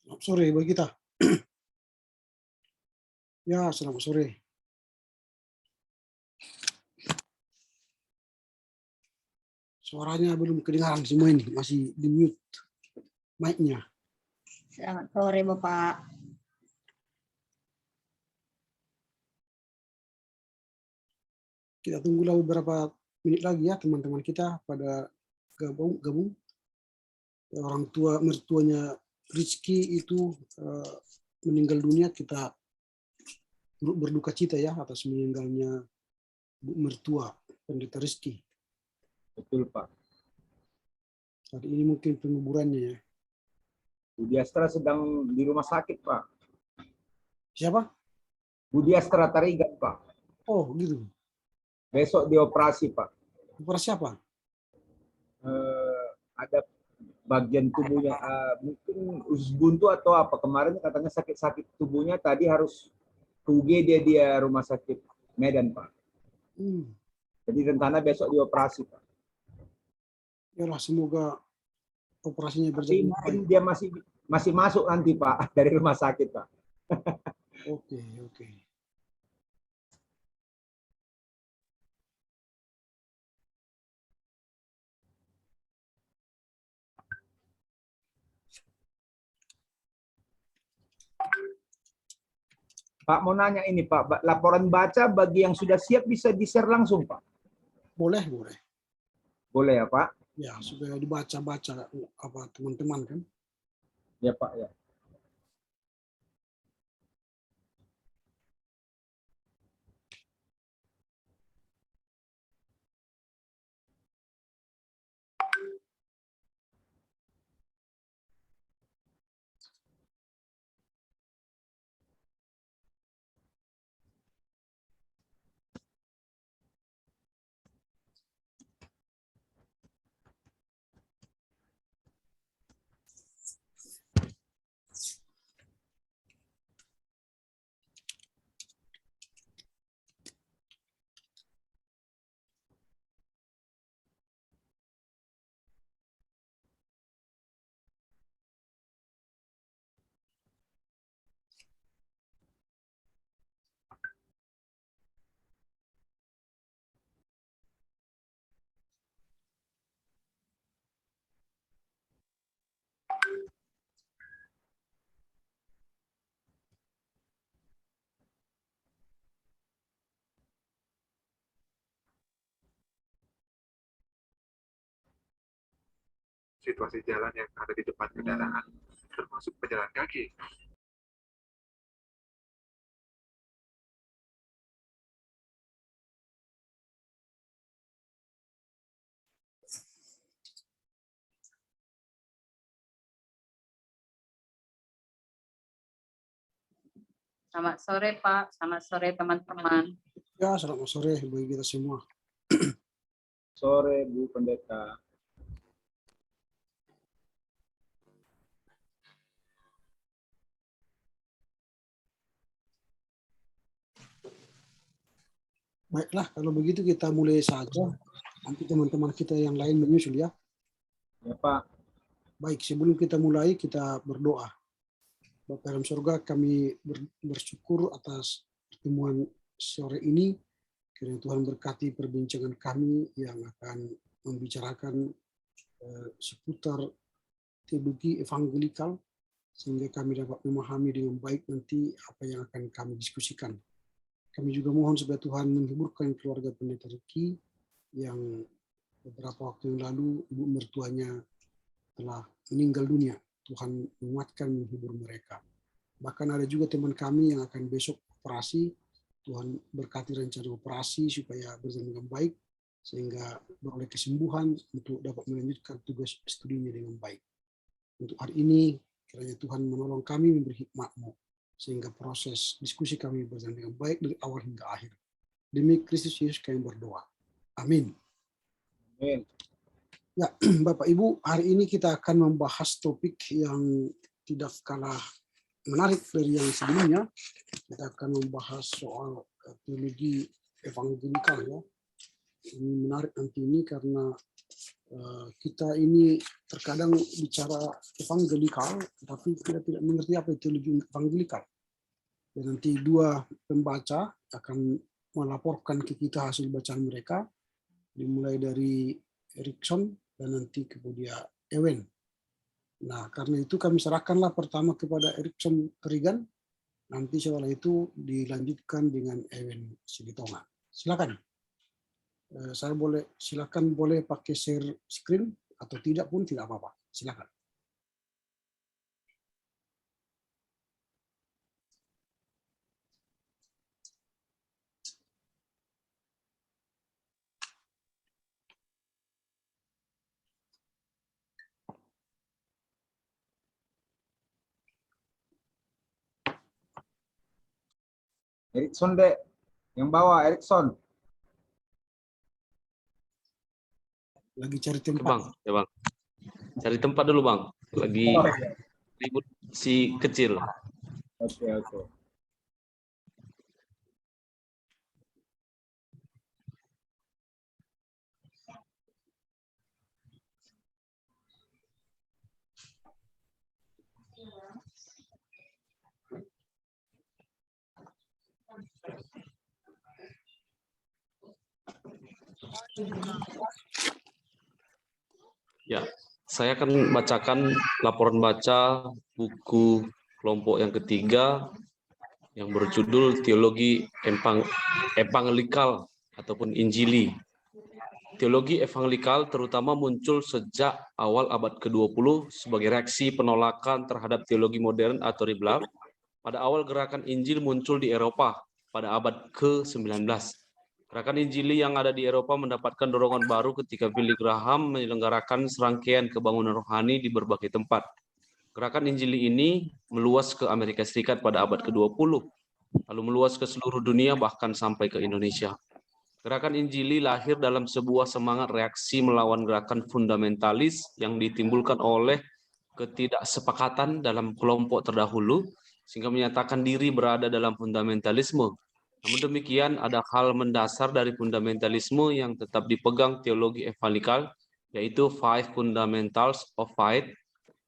Selamat sore bagi kita. Ya, selamat sore. Suaranya belum kedengaran semua ini, masih di mute mic-nya. Selamat sore, Bapak. Kita tunggulah beberapa menit lagi ya teman-teman kita pada gabung. Orang tua mertuanya Rizky itu meninggal dunia, kita berduka cita ya atas meninggalnya Bu mertua Pendeta Rizky. Betul, Pak. Saat ini mungkin penguburannya ya. Budi Astra sedang di rumah sakit, Pak. Siapa? Budi Astra Tarigan, Pak. Oh gitu. Besok dioperasi, Pak. Operasi apa? Ada bagian tubuhnya, mungkin usus buntu atau apa. Kemarin katanya sakit-sakit tubuhnya, tadi harus ke UGD dia rumah sakit Medan, Pak. Jadi rencana besok dioperasi, Pak. Yalah, semoga operasinya berjalan baik. Dia masih masuk nanti, Pak, dari rumah sakit, Pak. Oke. Pak, mau nanya ini, Pak. Laporan baca bagi yang sudah siap bisa di-share langsung, Pak? Boleh. Boleh ya, Pak? Ya, supaya dibaca-baca apa teman-teman kan. Ya, Pak, ya. Situasi jalan yang ada di depan kendaraan, termasuk pejalan kaki. Selamat sore, Pak. Selamat sore, teman-teman. Ya, selamat sore bagi kita semua. Sore, Bu Pendeta. Baiklah, kalau begitu kita mulai saja. Nanti teman-teman kita yang lain menyusul ya. Ya, Pak. Baik, sebelum kita mulai, kita berdoa. Bapa dalam surga, kami bersyukur atas pertemuan sore ini. Kiranya Tuhan berkati perbincangan kami yang akan membicarakan seputar teologi evangelikal, sehingga kami dapat memahami dengan baik nanti apa yang akan kami diskusikan. Kami juga mohon supaya Tuhan menghiburkan keluarga Pendeta Rizky yang beberapa waktu yang lalu ibu mertuanya telah meninggal dunia. Tuhan menguatkan, menghibur mereka. Bahkan ada juga teman kami yang akan besok operasi. Tuhan berkati rencana operasi supaya berjalan dengan baik, sehingga beroleh kesembuhan untuk dapat melanjutkan tugas studinya dengan baik. Untuk hari ini, kiranya Tuhan menolong kami memberi hikmat-Mu, sehingga proses diskusi kami berjalan dengan baik dari awal hingga akhir. Demi Kristus Yesus kami berdoa. Amin. Amin. Ya, Bapak Ibu, hari ini kita akan membahas topik yang tidak kalah menarik dari yang sebelumnya. Kita akan membahas soal teologi evangelikal ya. Ini menarik nanti ini karena Kita ini terkadang bicara evangelikal, tapi kita tidak mengerti apa itu teologi evangelikal. Dan nanti dua pembaca akan melaporkan ke kita hasil bacaan mereka, dimulai dari Erikson dan nanti kemudian Ewen. Nah, karena itu kami serahkanlah pertama kepada Erikson Kerigan, nanti setelah itu dilanjutkan dengan Ewen Sibitonga. Silakan. Saya boleh pakai share screen atau tidak pun tidak apa-apa. Silakan. Erikson dek, yang bawa Erikson. Lagi cari tempat. Bang, ya bang. Cari tempat dulu bang. Lagi ribut si kecil. Oke. Ya, saya akan bacakan laporan baca buku kelompok yang ketiga yang berjudul Teologi Evangelikal ataupun Injili. Teologi evangelikal terutama muncul sejak awal abad ke-20 sebagai reaksi penolakan terhadap teologi modern atau Riblab. Pada awal gerakan Injil muncul di Eropa pada abad ke-19. Gerakan Injili yang ada di Eropa mendapatkan dorongan baru ketika Billy Graham menyelenggarakan serangkaian kebangunan rohani di berbagai tempat. Gerakan Injili ini meluas ke Amerika Serikat pada abad ke-20, lalu meluas ke seluruh dunia bahkan sampai ke Indonesia. Gerakan Injili lahir dalam sebuah semangat reaksi melawan gerakan fundamentalis yang ditimbulkan oleh ketidaksepakatan dalam kelompok terdahulu, sehingga menyatakan diri berada dalam fundamentalisme. Namun demikian, ada hal mendasar dari fundamentalisme yang tetap dipegang teologi evangelikal, yaitu Five Fundamentals of Faith.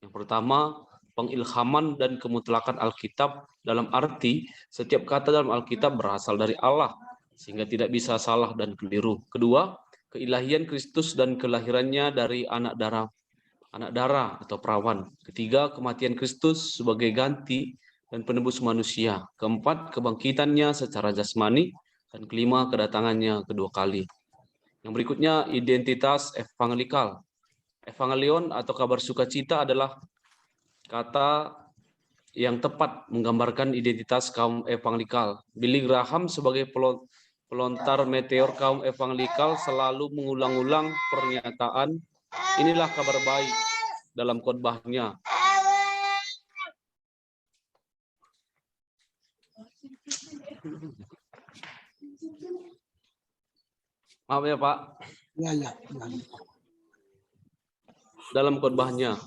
Yang pertama, pengilhaman dan kemutlakan Alkitab dalam arti setiap kata dalam Alkitab berasal dari Allah, sehingga tidak bisa salah dan keliru. Kedua, keilahian Kristus dan kelahirannya dari anak darah atau perawan. Ketiga, kematian Kristus sebagai ganti dan penebus manusia. Keempat, kebangkitannya secara jasmani. Dan kelima, kedatangannya kedua kali. Yang berikutnya, identitas evangelikal. Evangelion atau kabar sukacita adalah kata yang tepat menggambarkan identitas kaum evangelikal. Billy Graham sebagai pelontar meteor kaum evangelikal selalu mengulang-ulang pernyataan, inilah kabar baik dalam khotbahnya. Maaf ya Pak. Ya. Dalam khotbahnya.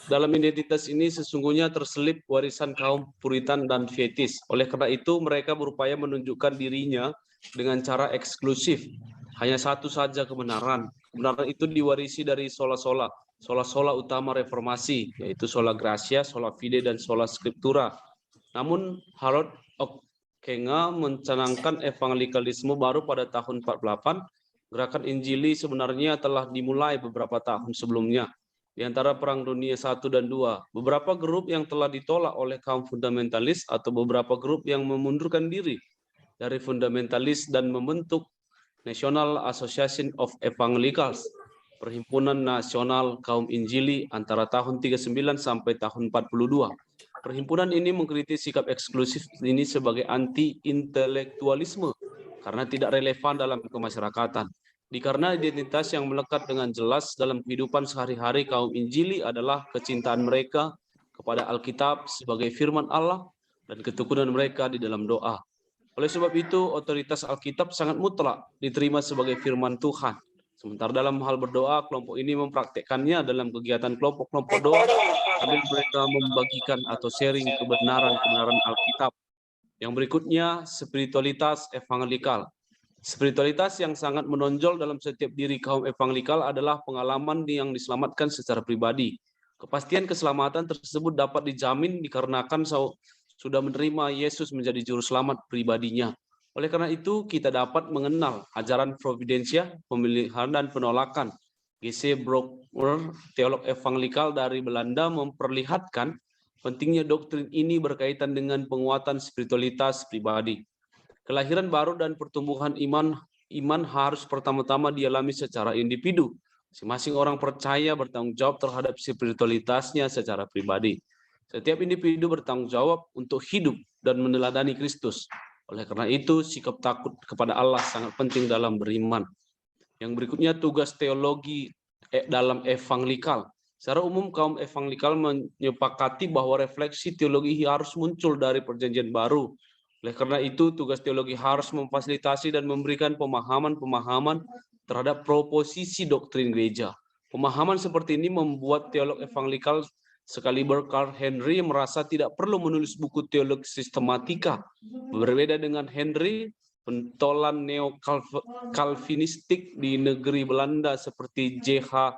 Dalam identitas ini sesungguhnya terselip warisan kaum Puritan dan Pietis. Oleh karena itu mereka berupaya menunjukkan dirinya dengan cara eksklusif. Hanya satu saja kebenaran. Kebenaran itu diwarisi dari sola-sola utama reformasi, yaitu sola gratia, sola fide, dan sola scriptura. Namun Harold Ockenga mencanangkan evangelikalisme baru pada tahun 48. Gerakan Injili sebenarnya telah dimulai beberapa tahun sebelumnya. Di antara Perang Dunia I dan II, beberapa grup yang telah ditolak oleh kaum fundamentalis atau beberapa grup yang memundurkan diri dari fundamentalis dan membentuk National Association of Evangelicals, Perhimpunan Nasional Kaum Injili antara tahun 39 sampai tahun 42. Perhimpunan ini mengkritisi sikap eksklusif ini sebagai anti-intelektualisme karena tidak relevan dalam kemasyarakatan. Karena identitas yang melekat dengan jelas dalam kehidupan sehari-hari kaum Injili adalah kecintaan mereka kepada Alkitab sebagai firman Allah dan ketekunan mereka di dalam doa. Oleh sebab itu, otoritas Alkitab sangat mutlak diterima sebagai firman Tuhan. Sementara dalam hal berdoa, kelompok ini mempraktekkannya dalam kegiatan kelompok-kelompok doa sambil mereka membagikan atau sharing kebenaran-kebenaran Alkitab. Yang berikutnya, spiritualitas evangelikal. Spiritualitas yang sangat menonjol dalam setiap diri kaum evangelikal adalah pengalaman yang diselamatkan secara pribadi. Kepastian keselamatan tersebut dapat dijamin dikarenakan sudah menerima Yesus menjadi juru selamat pribadinya. Oleh karena itu, kita dapat mengenal ajaran providensia, pemilihan dan penolakan. G.C. Brockwer, teolog evangelikal dari Belanda, memperlihatkan pentingnya doktrin ini berkaitan dengan penguatan spiritualitas pribadi. Kelahiran baru dan pertumbuhan iman harus pertama-tama dialami secara individu. Masing-masing orang percaya bertanggung jawab terhadap spiritualitasnya secara pribadi. Setiap individu bertanggung jawab untuk hidup dan meneladani Kristus. Oleh karena itu, sikap takut kepada Allah sangat penting dalam beriman. Yang berikutnya, tugas teologi dalam evangelikal. Secara umum, kaum evangelikal menyepakati bahwa refleksi teologi harus muncul dari perjanjian baru. Oleh karena itu, tugas teologi harus memfasilitasi dan memberikan pemahaman-pemahaman terhadap proposisi doktrin gereja. Pemahaman seperti ini membuat teolog evangelikal sekaliber Carl Henry merasa tidak perlu menulis buku teologi sistematika. Berbeda dengan Henry, pentolan neo-Calvinistik di negeri Belanda seperti J.H.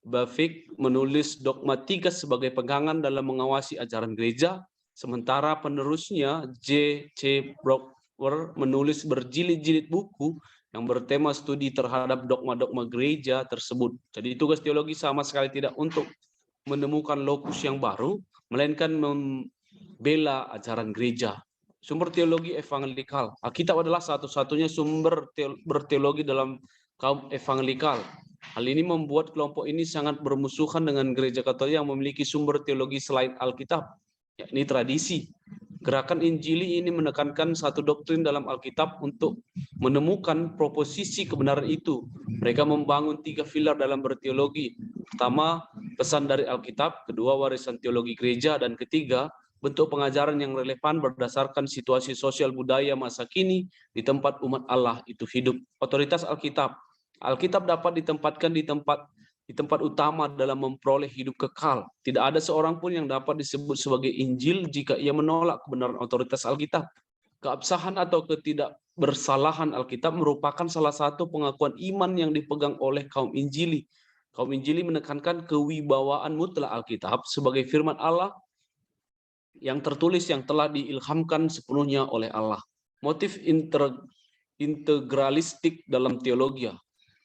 Bavinck menulis dogmatika sebagai pegangan dalam mengawasi ajaran gereja, sementara penerusnya J.C. Brockwer menulis berjilid-jilid buku yang bertema studi terhadap dogma-dogma gereja tersebut. Jadi tugas teologi sama sekali tidak untuk menemukan lokus yang baru, melainkan membela ajaran gereja. Sumber teologi evangelikal. Alkitab adalah satu-satunya sumber berteologi dalam kaum evangelikal. Hal ini membuat kelompok ini sangat bermusuhan dengan gereja Katolik yang memiliki sumber teologi selain Alkitab, yakni tradisi. Gerakan Injili ini menekankan satu doktrin dalam Alkitab untuk menemukan proposisi kebenaran itu. Mereka membangun 3 pilar dalam berteologi. Pertama, pesan dari Alkitab. Kedua, warisan teologi gereja. Dan ketiga, bentuk pengajaran yang relevan berdasarkan situasi sosial budaya masa kini di tempat umat Allah itu hidup. Otoritas Alkitab. Alkitab dapat ditempatkan di tempat utama dalam memperoleh hidup kekal. Tidak ada seorang pun yang dapat disebut sebagai Injil jika ia menolak kebenaran otoritas Alkitab. Keabsahan atau ketidakbersalahan Alkitab merupakan salah satu pengakuan iman yang dipegang oleh kaum Injili. Kaum Injili menekankan kewibawaan mutlak Alkitab sebagai firman Allah yang tertulis yang telah diilhamkan sepenuhnya oleh Allah. Motif integralistik dalam teologi.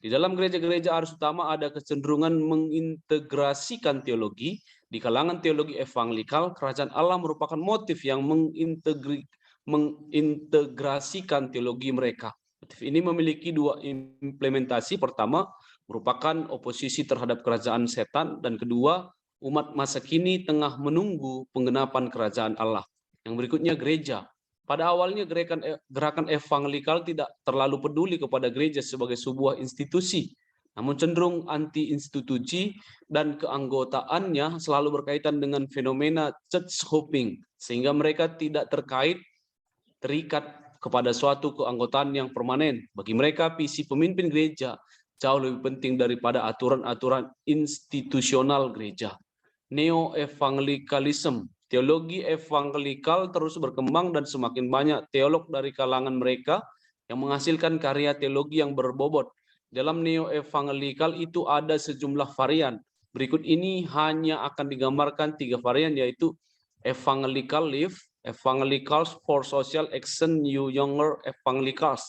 Di dalam gereja-gereja arus utama ada kecenderungan mengintegrasikan teologi. Di kalangan teologi evangelikal, kerajaan Allah merupakan motif yang mengintegrasikan teologi mereka. Motif ini memiliki 2 implementasi. Pertama, merupakan oposisi terhadap kerajaan setan, dan kedua, umat masa kini tengah menunggu penggenapan kerajaan Allah. Yang berikutnya, gereja. Pada awalnya gerakan evangelikal tidak terlalu peduli kepada gereja sebagai sebuah institusi, namun cenderung anti-institusi dan keanggotaannya selalu berkaitan dengan fenomena church hopping, sehingga mereka tidak terikat kepada suatu keanggotaan yang permanen. Bagi mereka, visi pemimpin gereja jauh lebih penting daripada aturan-aturan institusional gereja. Neo-evangelikalisme. Teologi evangelikal terus berkembang dan semakin banyak teolog dari kalangan mereka yang menghasilkan karya teologi yang berbobot. Dalam neo-evangelikal itu ada sejumlah varian. Berikut ini hanya akan digambarkan 3 varian, yaitu evangelical life, evangelicals for social action, new younger evangelicals.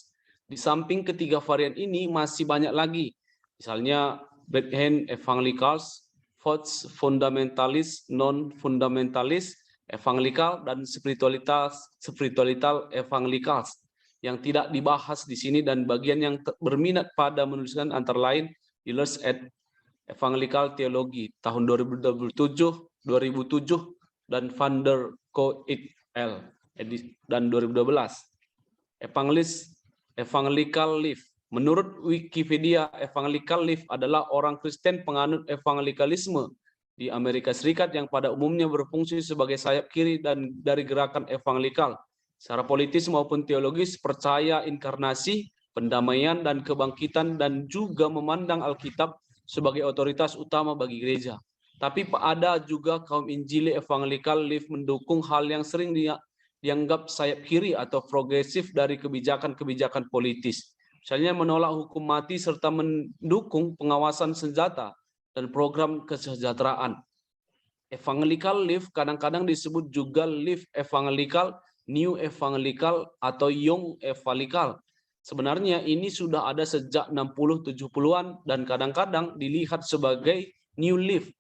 Di samping ketiga varian ini masih banyak lagi. Misalnya Brethren evangelicals, Votes fundamentalis, non-fundamentalis, evangelikal, dan spiritual evangelikals yang tidak dibahas di sini, dan bagian yang berminat pada menuliskan antara lain Ehlers et Evangelical Theology tahun 2007, dan Van der Koe et al. Dan 2012. Evangelical Life. Menurut Wikipedia, Evangelical Life adalah orang Kristen penganut evangelikalisme di Amerika Serikat yang pada umumnya berfungsi sebagai sayap kiri dan dari gerakan evangelikal. Secara politis maupun teologis percaya inkarnasi, pendamaian, dan kebangkitan, dan juga memandang Alkitab sebagai otoritas utama bagi gereja. Tapi ada juga kaum Injili Evangelical Life mendukung hal yang sering dianggap sayap kiri atau progresif dari kebijakan-kebijakan politis. Misalnya menolak hukum mati serta mendukung pengawasan senjata dan program kesejahteraan. Evangelical Left kadang-kadang disebut juga Left Evangelical, New Evangelical, atau Young Evangelical. Sebenarnya ini sudah ada sejak 60-70-an dan kadang-kadang dilihat sebagai New Left,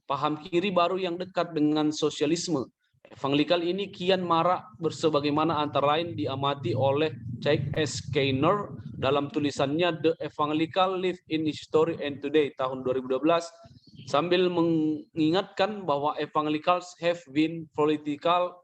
paham kiri baru yang dekat dengan sosialisme. Evangelical ini kian marak sebagaimana antara lain diamati oleh Charles S. Skinner dalam tulisannya The Evangelical Left in History and Today tahun 2012, sambil mengingatkan bahwa evangelicals have been political,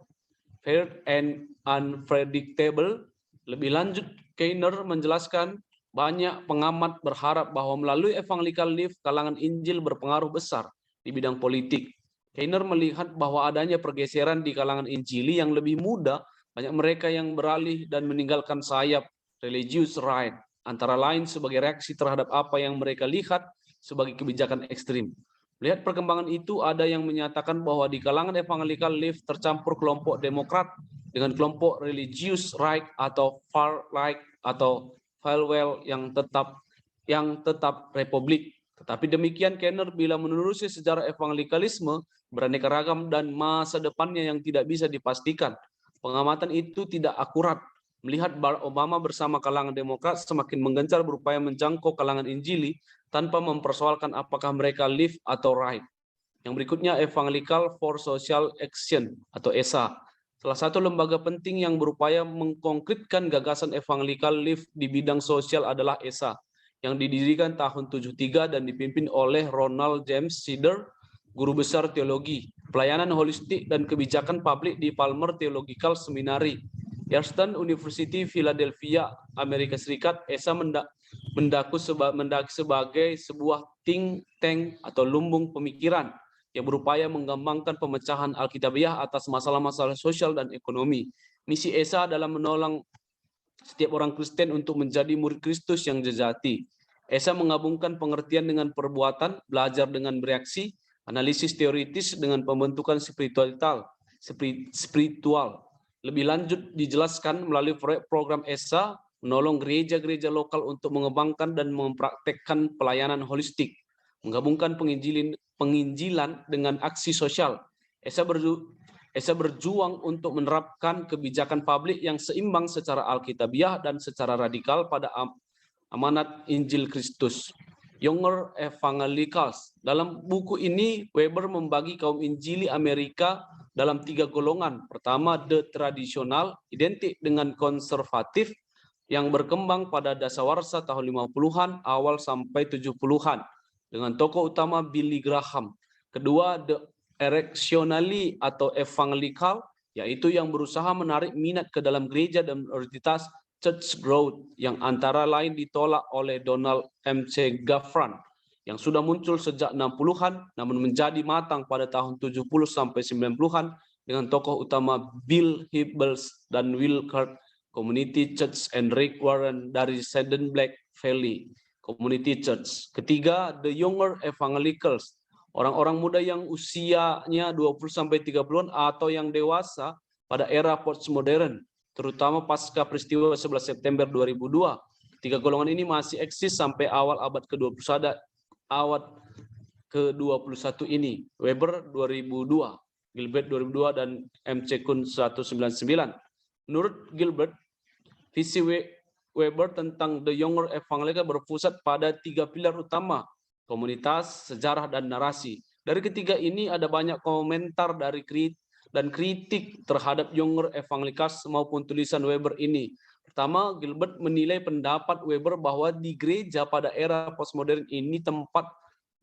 fair, and unpredictable. Lebih lanjut, Skinner menjelaskan banyak pengamat berharap bahwa melalui evangelical left kalangan Injil berpengaruh besar di bidang politik. Skinner melihat bahwa adanya pergeseran di kalangan Injili yang lebih muda, banyak mereka yang beralih dan meninggalkan sayap religious right, antara lain sebagai reaksi terhadap apa yang mereka lihat sebagai kebijakan ekstrim. Melihat perkembangan itu, ada yang menyatakan bahwa di kalangan evangelical left tercampur kelompok demokrat dengan kelompok religious right atau far right atau Falwell yang tetap republik. Tetapi demikian Skinner bila menelusuri sejarah evangelikalisme beraneka ragam dan masa depannya yang tidak bisa dipastikan. Pengamatan itu tidak akurat. Melihat Barack Obama bersama kalangan Demokrat semakin menggencar berupaya menjangkau kalangan Injili tanpa mempersoalkan apakah mereka left atau right. Yang berikutnya Evangelical for Social Action atau ESA. Salah satu lembaga penting yang berupaya mengkonkretkan gagasan evangelical left di bidang sosial adalah ESA, yang didirikan tahun 73 dan dipimpin oleh Ronald James Sider, guru besar teologi, pelayanan holistik dan kebijakan publik di Palmer Theological Seminary, Eastern University, Philadelphia, Amerika Serikat. ESA mendaki sebagai sebuah think tank atau lumbung pemikiran yang berupaya mengembangkan pemecahan Alkitabiah atas masalah-masalah sosial dan ekonomi. Misi ESA adalah menolong setiap orang Kristen untuk menjadi murid Kristus yang sejati. ESA menggabungkan pengertian dengan perbuatan, belajar dengan bereaksi, analisis teoritis dengan pembentukan spiritual. Lebih lanjut dijelaskan melalui program ESA menolong gereja-gereja lokal untuk mengembangkan dan mempraktekkan pelayanan holistik, menggabungkan penginjilan dengan aksi sosial. ESA berjuang untuk menerapkan kebijakan publik yang seimbang secara alkitabiah dan secara radikal pada amanat Injil Kristus. Younger Evangelicals. Dalam buku ini, Weber membagi kaum Injili Amerika dalam 3 golongan. Pertama, the tradisional, identik dengan konservatif, yang berkembang pada dasawarsa tahun 50-an awal sampai 70-an. Dengan tokoh utama Billy Graham. Kedua, the erectionally atau evangelical, yaitu yang berusaha menarik minat ke dalam gereja dan prioritas church growth, yang antara lain ditolak oleh Donald M.C. Gaffran, yang sudah muncul sejak 60-an, namun menjadi matang pada tahun 70 sampai 90-an dengan tokoh utama Bill Hybels dan Will Kirk Community Church and Rick Warren dari Seddon Black Valley Community Church. Ketiga, the younger evangelicals, orang-orang muda yang usianya 20-30-an atau yang dewasa pada era postmodern, terutama pasca peristiwa 11 September 2002. 3 golongan ini masih eksis sampai awal abad ke-21 ini. Weber 2002, Gilbert 2002, dan M.C. Kuhn 199. Menurut Gilbert, visi Weber tentang The Younger Evangelical berpusat pada 3 pilar utama, komunitas, sejarah, dan narasi. Dari ketiga ini ada banyak komentar dari kritik terhadap Younger Evangelicals maupun tulisan Weber ini. Pertama, Gilbert menilai pendapat Weber bahwa di gereja pada era postmodern ini tempat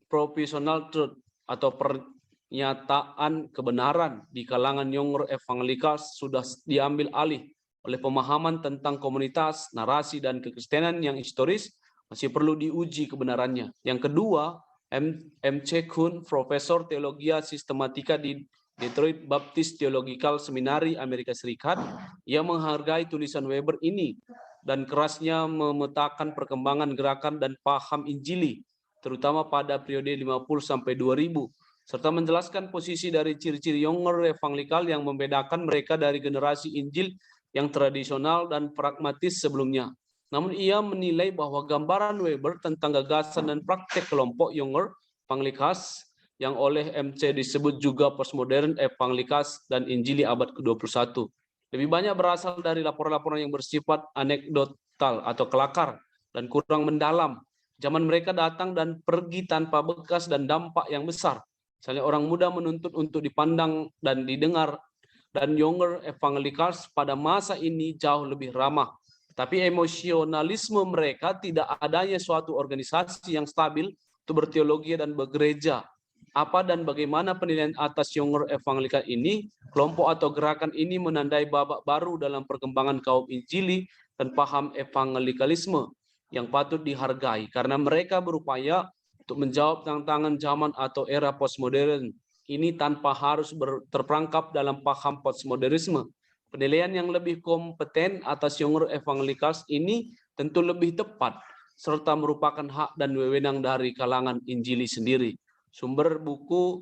professional truth atau pernyataan kebenaran di kalangan Younger Evangelicals sudah diambil alih oleh pemahaman tentang komunitas, narasi, dan kekristenan yang historis masih perlu diuji kebenarannya. Yang kedua, M.C. Kuhn, Profesor Teologi Sistematika di Detroit Baptist Theological Seminary, Amerika Serikat, ia menghargai tulisan Weber ini dan kerasnya memetakan perkembangan gerakan dan paham Injili, terutama pada periode 50 sampai 2000, serta menjelaskan posisi dari ciri-ciri Younger Evangelikal yang membedakan mereka dari generasi Injil yang tradisional dan pragmatis sebelumnya. Namun ia menilai bahwa gambaran Weber tentang gagasan dan praktek kelompok Younger Evangelikals yang oleh MC disebut juga postmodern Evangelikals dan Injili abad ke-21. Lebih banyak berasal dari laporan-laporan yang bersifat anekdotal atau kelakar dan kurang mendalam. Zaman mereka datang dan pergi tanpa bekas dan dampak yang besar. Misalnya orang muda menuntut untuk dipandang dan didengar, dan Younger Evangelikals pada masa ini jauh lebih ramah. Tapi emosionalisme mereka tidak adanya suatu organisasi yang stabil untuk berteologi dan bergereja. Apa dan bagaimana penilaian atas Younger Evangelikal ini? Kelompok atau gerakan ini menandai babak baru dalam perkembangan kaum Injili dan paham evangelikalisme yang patut dihargai karena mereka berupaya untuk menjawab tantangan zaman atau era postmodern ini tanpa harus terperangkap dalam paham postmodernisme. Penilaian yang lebih kompeten atas Younger Evangelikals ini tentu lebih tepat serta merupakan hak dan wewenang dari kalangan Injili sendiri. Sumber buku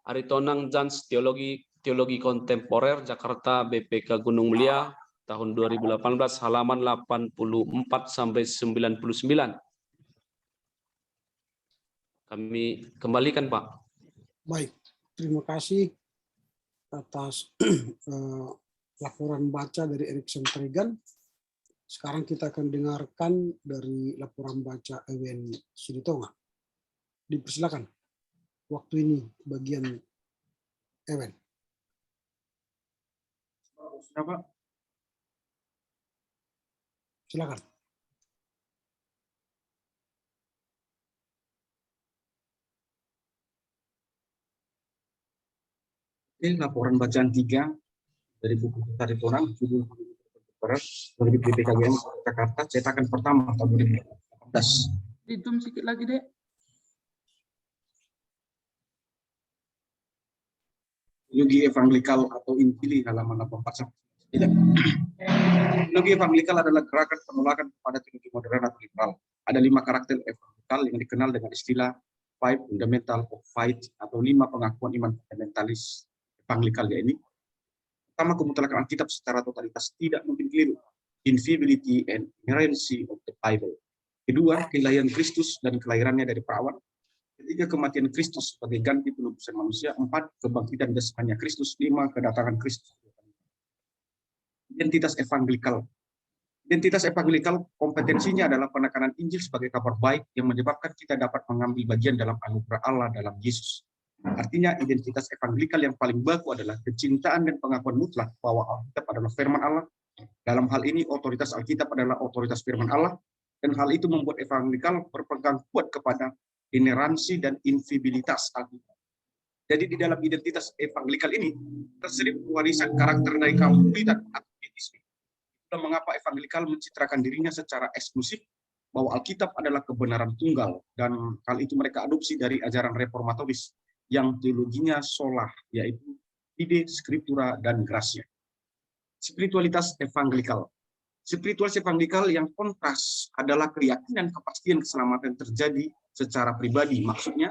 Aritonang Jans Teologi Kontemporer Jakarta BPK Gunung Mulia tahun 2018 halaman 84 sampai 99. Kami kembalikan, Pak. Baik, terima kasih atas laporan baca dari Erikson Tregan. Sekarang kita akan dengarkan dari laporan baca Ewen Silitonga. Dipersilakan. Waktu ini bagian Ewen. Silakan. Ini laporan bacaan 3 dari buku Aritonang, judul dari BPKGN Jakarta, cetakan pertama tahun 2018. Ditum sedikit lagi, Dek. Teologi Evangelikal atau Injili halaman 84. Tidak. Teologi Evangelikal adalah gerakan penolakan kepada teologi modern atau liberal. Ada 5 karakter evangelikal yang dikenal dengan istilah 5 fundamental of faith atau 5 pengakuan iman fundamentalis evangelikal, yaitu pertama, kemutlakan Alkitab secara totalitas tidak mungkin keliru, infallibility and inerrancy of the Bible. Kedua, kelahiran Kristus dan kelahirannya dari perawan. Ketiga, kematian Kristus sebagai ganti penebusan manusia. 4, kebangkitan jasmani Kristus. 5, kedatangan Kristus. Identitas evangelikal. Identitas evangelikal kompetensinya adalah penekanan Injil sebagai kabar baik yang menyebabkan kita dapat mengambil bagian dalam anugerah Allah dalam Yesus. Artinya identitas evangelikal yang paling baku adalah kecintaan dan pengakuan mutlak bahwa Alkitab adalah firman Allah. Dalam hal ini otoritas Alkitab adalah otoritas firman Allah, dan hal itu membuat evangelikal berpegang kuat kepada ineransi dan infallibilitas Alkitab. Jadi di dalam identitas evangelikal ini terselip warisan karakter dari kaum dan aktivisme. Itulah mengapa evangelikal mencitrakan dirinya secara eksklusif bahwa Alkitab adalah kebenaran tunggal, dan hal itu mereka adopsi dari ajaran reformatoris yang teologinya sola, yaitu ide, scriptura, dan gratia. Spiritualitas evangelikal. Spiritualitas evangelikal yang kontras adalah keyakinan kepastian keselamatan terjadi secara pribadi. Maksudnya,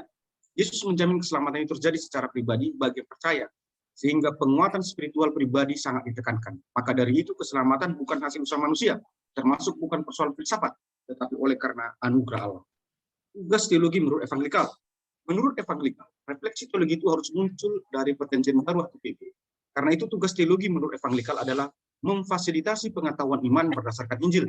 Yesus menjamin keselamatan itu terjadi secara pribadi bagi percaya, sehingga penguatan spiritual pribadi sangat ditekankan. Maka dari itu keselamatan bukan hasil usaha manusia, termasuk bukan persoalan filsafat, tetapi oleh karena anugerah Allah. Tugas teologi menurut evangelikal. Menurut evangelikal, refleksi teologi itu harus muncul dari perjanjian baru atau PP. Karena itu tugas teologi menurut evangelikal adalah memfasilitasi pengetahuan iman berdasarkan Injil.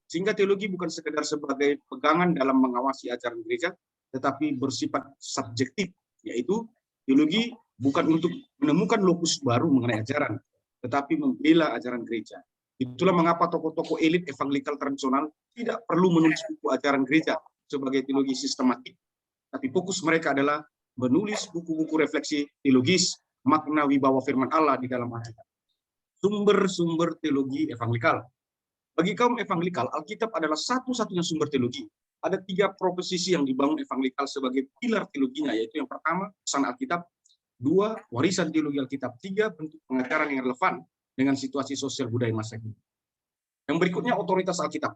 Sehingga teologi bukan sekedar sebagai pegangan dalam mengawasi ajaran gereja, tetapi bersifat subjektif, yaitu teologi bukan untuk menemukan lokus baru mengenai ajaran, tetapi membela ajaran gereja. Itulah mengapa tokoh-tokoh elit evangelikal tradisional tidak perlu menulis buku ajaran gereja sebagai teologi sistematik, tapi fokus mereka adalah menulis buku-buku refleksi teologis makna wibawa firman Allah di dalam Alkitab. Sumber-sumber teologi evangelikal. Bagi kaum evangelikal, Alkitab adalah satu-satunya sumber teologi. Ada 3 proposisi yang dibangun evangelikal sebagai pilar teologinya, yaitu yang pertama, pesan Alkitab. 2, warisan teologi Alkitab. 3, bentuk pengajaran yang relevan dengan situasi sosial budaya masa kini. Yang berikutnya, otoritas Alkitab.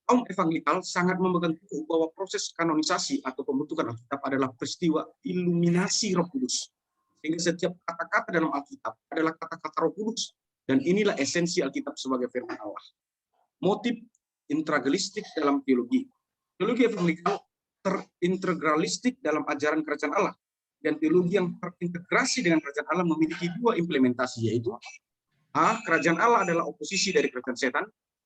Kaum evangelikal sangat memegang teguh bahwa proses kanonisasi atau pembentukan Alkitab adalah peristiwa iluminasi Roh Kudus. Sehingga setiap kata-kata dalam Alkitab adalah kata-kata Roh Kudus. Dan inilah esensi Alkitab sebagai firman Allah. Motif integralistik dalam teologi. Teologi evangelikal terintegralistik dalam ajaran kerajaan Allah. Dan teologi yang terintegrasi dengan kerajaan Allah memiliki dua implementasi, yaitu A. Kerajaan Allah adalah oposisi dari kerajaan setan.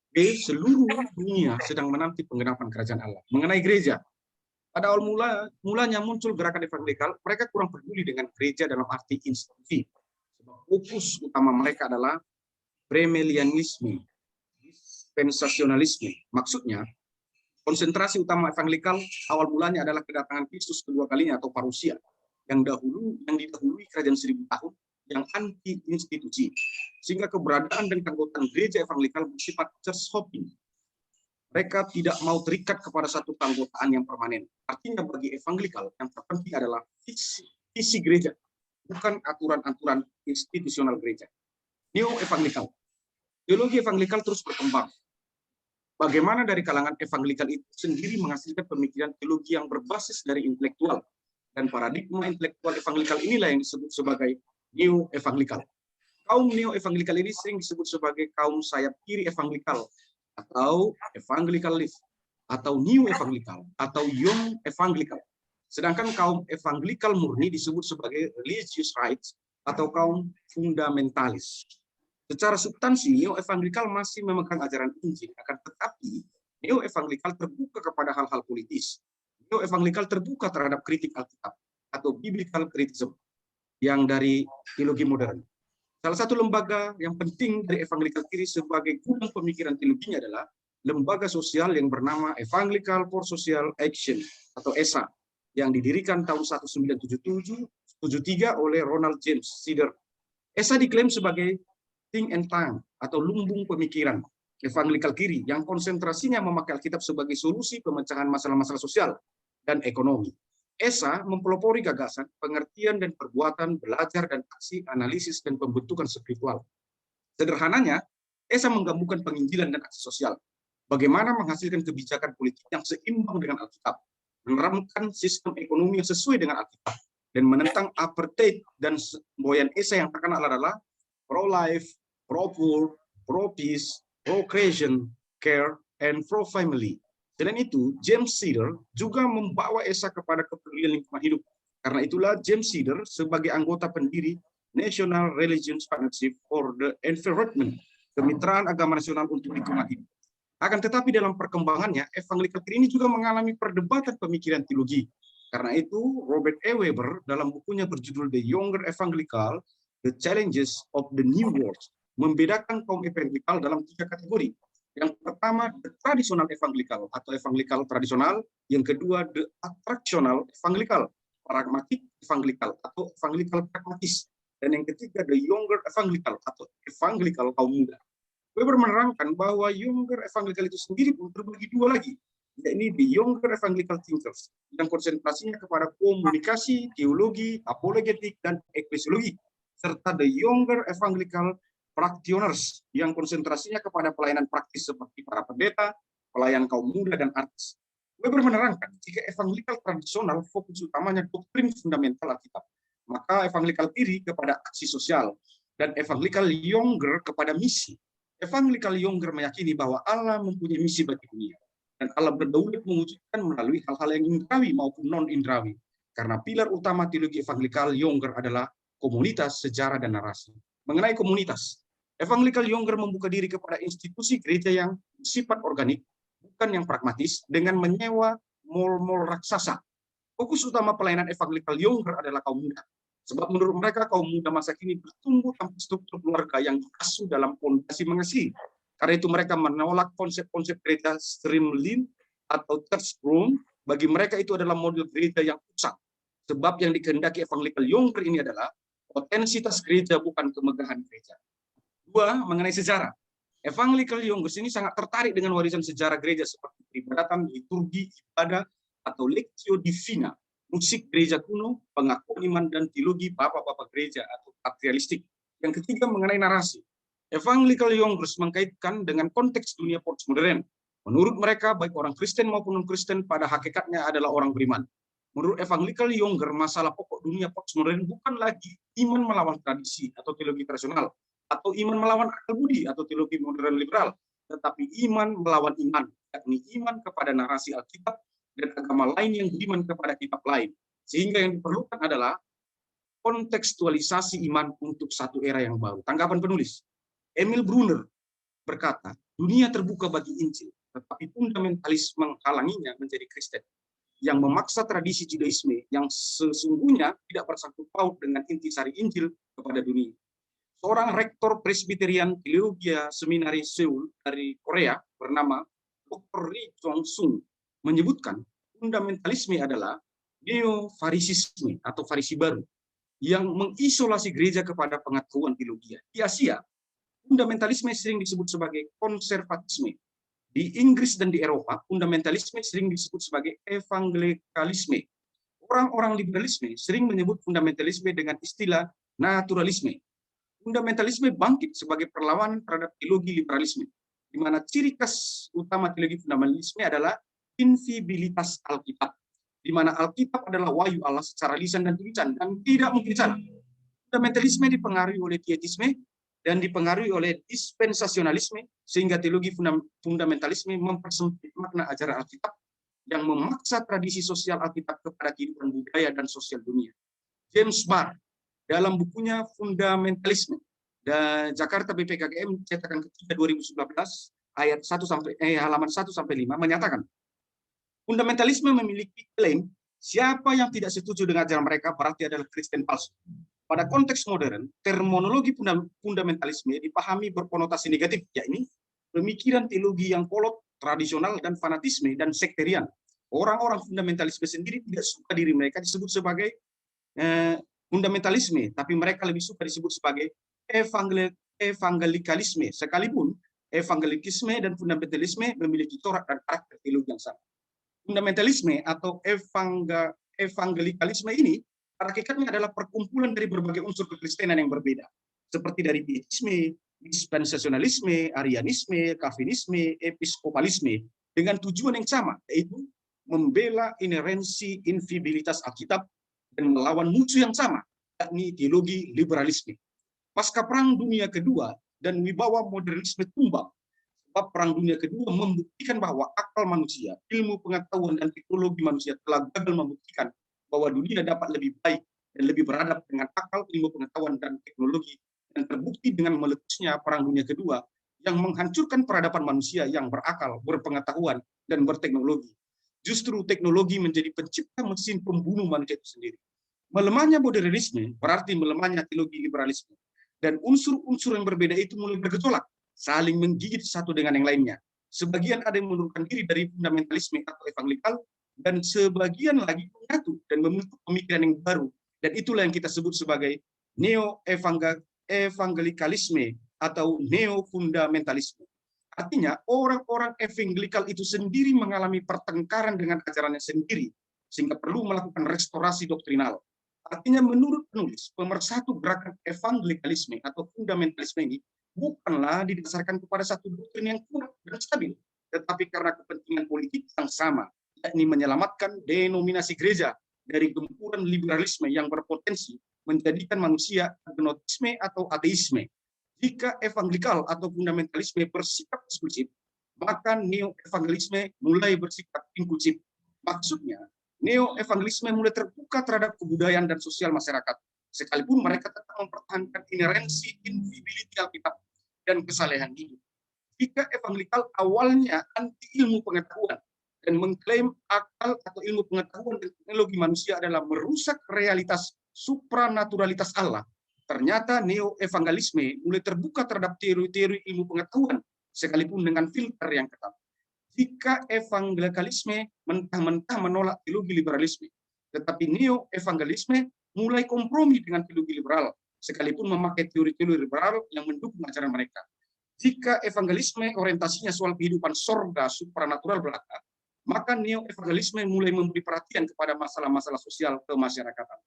B. Seluruh dunia sedang menanti penggenapan kerajaan Allah. Mengenai gereja, pada awal mulanya muncul gerakan evangelikal, mereka kurang peduli dengan gereja dalam arti institusi. Sebab fokus utama mereka adalah premilenialisme, dispensasionalisme. Maksudnya, konsentrasi utama evangelikal awal mulanya adalah kedatangan Kristus kedua kalinya atau parusia, yang didahului kerajaan 1000 tahun, yang anti institusi, sehingga keberadaan dan keanggotaan gereja evangelikal bersifat church hopping. Mereka tidak mau terikat kepada satu keanggotaan yang permanen. Artinya bagi evangelikal yang terpenting adalah visi gereja, bukan aturan-aturan institusional gereja. Neo-evangelikal. Teologi evangelikal terus berkembang. Bagaimana dari kalangan evangelikal itu sendiri menghasilkan pemikiran teologi yang berbasis dari intelektual, dan paradigma intelektual evangelikal inilah yang disebut sebagai neo-evangelikal. Kaum neo-evangelikal ini sering disebut sebagai kaum sayap kiri evangelikal, atau evangelicalist, atau new evangelikal, atau young evangelikal. Sedangkan kaum evangelikal murni disebut sebagai religious rights, atau kaum fundamentalis. Secara substansi, neo-evangelikal masih memegang ajaran Injil, akan tetapi neo-evangelikal terbuka kepada hal-hal politis. Neo-evangelikal terbuka terhadap kritik Alkitab, atau biblical criticism, yang dari teologi modern. Salah satu lembaga yang penting dari evangelikal kiri sebagai gudang pemikiran teologinya adalah lembaga sosial yang bernama Evangelical for Social Action atau ESA, yang didirikan tahun 1973 oleh Ronald James Sider. ESA diklaim sebagai think and tank atau lumbung pemikiran evangelikal kiri yang konsentrasinya memakai Alkitab sebagai solusi pemecahan masalah-masalah sosial dan ekonomi. ESA mempelopori gagasan, pengertian dan perbuatan, belajar dan aksi, analisis dan pembentukan spiritual. Sederhananya, ESA menggabungkan penginjilan dan aksi sosial. Bagaimana menghasilkan kebijakan politik yang seimbang dengan Alkitab, menerapkan sistem ekonomi yang sesuai dengan Alkitab, dan menentang apartheid dan semboyan ESA yang terkenal adalah pro-life, pro-poor, pro-peace, pro-creation, care, and pro-family. Selain itu, James Sider juga membawa ESA kepada kepedulian lingkungan hidup. Karena itulah James Sider sebagai anggota pendiri National Religions Partnership for the Environment, Kemitraan Agama Nasional untuk Lingkungan Hidup. Akan tetapi dalam perkembangannya, evangelikal kiri ini juga mengalami perdebatan pemikiran teologi. Karena itu, Robert E. Weber dalam bukunya berjudul The Younger Evangelical, The Challenges of the New World, membedakan kaum evangelikal dalam 3 kategori. Yang pertama, the traditional evangelical atau evangelikal tradisional. Yang kedua, the attractional evangelical, pragmatic evangelical atau evangelical pragmatis. Dan yang ketiga, the younger evangelical atau evangelical kaum muda. Weber menerangkan bahwa younger evangelical itu sendiri pun terbagi 2 lagi, yakni the younger evangelical thinkers yang konsentrasinya kepada komunikasi, teologi, apologetik, dan eklesiologi, serta the younger evangelical practitioners yang konsentrasinya kepada pelayanan praktis seperti para pendeta, pelayan kaum muda, dan artis. Weber menerangkan jika evangelikal tradisional fokus utamanya doktrin fundamental Alkitab, maka evangelikal kiri kepada aksi sosial, dan evangelikal younger kepada misi. Evangelikal younger meyakini bahwa Allah mempunyai misi bagi dunia, dan Allah berdaulat mewujudkan melalui hal-hal yang indrawi maupun non-indrawi. Karena pilar utama teologi evangelikal younger adalah komunitas, sejarah, dan narasi. Mengenai komunitas, evangelikal younger membuka diri kepada institusi gereja yang bersifat organik, bukan yang pragmatis, dengan menyewa mall-mall raksasa. Fokus utama pelayanan evangelikal younger adalah kaum muda. Sebab menurut mereka kaum muda masa kini bertumbuh tanpa struktur keluarga yang diasuh dalam fondasi mengasihi. Karena itu mereka menolak konsep-konsep gereja streamline atau church room. Bagi mereka itu adalah model gereja yang pusat. Sebab yang dikehendaki evangelikal younger ini adalah otensitas gereja, bukan kemegahan gereja. 2, mengenai sejarah. Evangelical Youngers ini sangat tertarik dengan warisan sejarah gereja seperti peribadatan, liturgi, ibadah, atau lectio divina, musik gereja kuno, pengakuan iman, dan teologi bapak-bapak gereja atau patrialistik. Yang ketiga, mengenai narasi. Evangelical Youngers mengkaitkan dengan konteks dunia postmodern, Menurut mereka, baik orang Kristen maupun non-Kristen pada hakikatnya adalah orang beriman. Menurut Evangelical Younger, masalah pokok dunia postmodern bukan lagi iman melawan tradisi atau teologi tradisional, atau iman melawan akal budi atau teologi modern liberal, tetapi iman melawan iman, yakni iman kepada narasi Alkitab dan agama lain yang beriman kepada kitab lain. Sehingga yang diperlukan adalah kontekstualisasi iman untuk satu era yang baru. Tanggapan penulis, Emil Brunner berkata, dunia terbuka bagi Injil, tetapi fundamentalis menghalanginya menjadi Kristen, yang memaksa tradisi Judaisme yang sesungguhnya tidak bersangkut paut dengan intisari Injil kepada dunia. Seorang rektor Presbyterian Theologia Seminari Seoul dari Korea bernama Dr. Ri Chong-sung menyebutkan fundamentalisme adalah neo-farisisme atau farisi baru yang mengisolasi gereja kepada pengetahuan teologi. Di Asia, fundamentalisme sering disebut sebagai konservatisme. Di Inggris dan di Eropa, fundamentalisme sering disebut sebagai evangelikalisme. Orang-orang liberalisme sering menyebut fundamentalisme dengan istilah naturalisme. Fundamentalisme bangkit sebagai perlawanan terhadap teologi liberalisme, di mana ciri khas utama teologi fundamentalisme adalah invibilitas Alkitab, di mana Alkitab adalah wahyu Allah secara lisan dan tulisan dan tidak mungkin salah. Fundamentalisme dipengaruhi oleh pietisme dan dipengaruhi oleh dispensasionalisme, sehingga teologi fundamentalisme mempersempit makna ajaran Alkitab yang memaksa tradisi sosial Alkitab kepada kehidupan budaya dan sosial dunia. James Barr dalam bukunya Fundamentalisme dan Jakarta BPKGM cetakan ketiga 2019 ayat 1 halaman 1 sampai 5 menyatakan, fundamentalisme memiliki klaim siapa yang tidak setuju dengan ajaran mereka berarti adalah Kristen palsu. Pada konteks modern, terminologi fundamentalisme dipahami berkonotasi negatif, yakni pemikiran teologi yang kolot, tradisional, dan fanatisme, dan sekterian. Orang-orang fundamentalisme sendiri tidak suka diri mereka disebut sebagai fundamentalisme, tapi mereka lebih suka disebut sebagai evangelikalisme, sekalipun evangelikisme dan fundamentalisme memiliki corak dan karakter teologi yang sama. Fundamentalisme atau evangelikalisme ini pada hakikatnya adalah perkumpulan dari berbagai unsur kekristenan yang berbeda, seperti dari pietisme, dispensasionalisme, arianisme, kalvinisme, episkopalisme, dengan tujuan yang sama, yaitu membela inerensi invibilitas Alkitab dan melawan musuh yang sama, yakni teologi liberalisme. Pasca Perang Dunia Kedua dan wibawa modernisme tumbang, sebab Perang Dunia Kedua membuktikan bahwa akal manusia, ilmu pengetahuan, dan teknologi manusia telah gagal membuktikan bahwa dunia dapat lebih baik dan lebih beradab dengan akal, ilmu pengetahuan, dan teknologi, dan terbukti dengan meletusnya Perang Dunia Kedua yang menghancurkan peradaban manusia yang berakal, berpengetahuan, dan berteknologi. Justru teknologi menjadi pencipta mesin pembunuh manusia itu sendiri. Melemahnya modernisme berarti melemahnya teologi liberalisme, dan unsur-unsur yang berbeda itu mulai bergejolak, saling menggigit satu dengan yang lainnya. Sebagian ada yang mengundurkan diri dari fundamentalisme atau evangelikal, dan sebagian lagi menyatu dan membentuk pemikiran yang baru, dan itulah yang kita sebut sebagai neo-evangelikalisme atau neo-fundamentalisme. Artinya orang-orang evangelikal itu sendiri mengalami pertengkaran dengan ajarannya sendiri, sehingga perlu melakukan restorasi doktrinal. Artinya menurut penulis, pemersatu gerakan evangelikalisme atau fundamentalisme ini bukanlah didasarkan kepada satu doktrin yang kuat dan stabil, tetapi karena kepentingan politik yang sama, yakni menyelamatkan denominasi gereja dari gempuran liberalisme yang berpotensi menjadikan manusia agnostisme atau ateisme. Jika evangelikal atau fundamentalisme bersikap eksklusif, maka neo-evangelisme mulai bersikap inklusif. Maksudnya, neo-evangelisme mulai terbuka terhadap kebudayaan dan sosial masyarakat, sekalipun mereka tetap mempertahankan inerensi invibility Alkitab dan kesalehan hidup. Jika evangelikal awalnya anti ilmu pengetahuan dan mengklaim akal atau ilmu pengetahuan dan teknologi manusia adalah merusak realitas supranaturalitas Allah, ternyata neo-evangelisme mulai terbuka terhadap teori-teori ilmu pengetahuan, sekalipun dengan filter yang ketat. Jika evangelikalisme mentah-mentah menolak teologi liberalisme, tetapi neo-evangelisme mulai kompromi dengan teologi liberal, sekalipun memakai teori-teori liberal yang mendukung ajaran mereka. Jika evangelisme orientasinya soal kehidupan sorga supranatural belaka, maka neo-evangelisme mulai memberi perhatian kepada masalah-masalah sosial kemasyarakatan.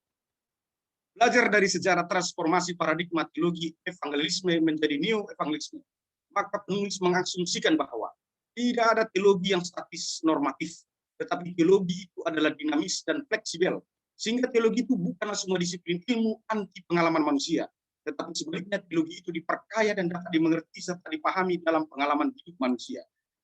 Belajar dari sejarah transformasi paradigma teologi evangelisme menjadi neo-evangelisme, maka penulis mengasumsikan bahwa Tidak ada teologi yang statis normatif, tetapi teologi itu adalah dinamis dan fleksibel. Sehingga teologi itu bukanlah semua disiplin ilmu anti pengalaman manusia, tetapi sebaliknya teologi itu diperkaya dan dapat dimengerti serta dipahami dalam pengalaman hidup manusia.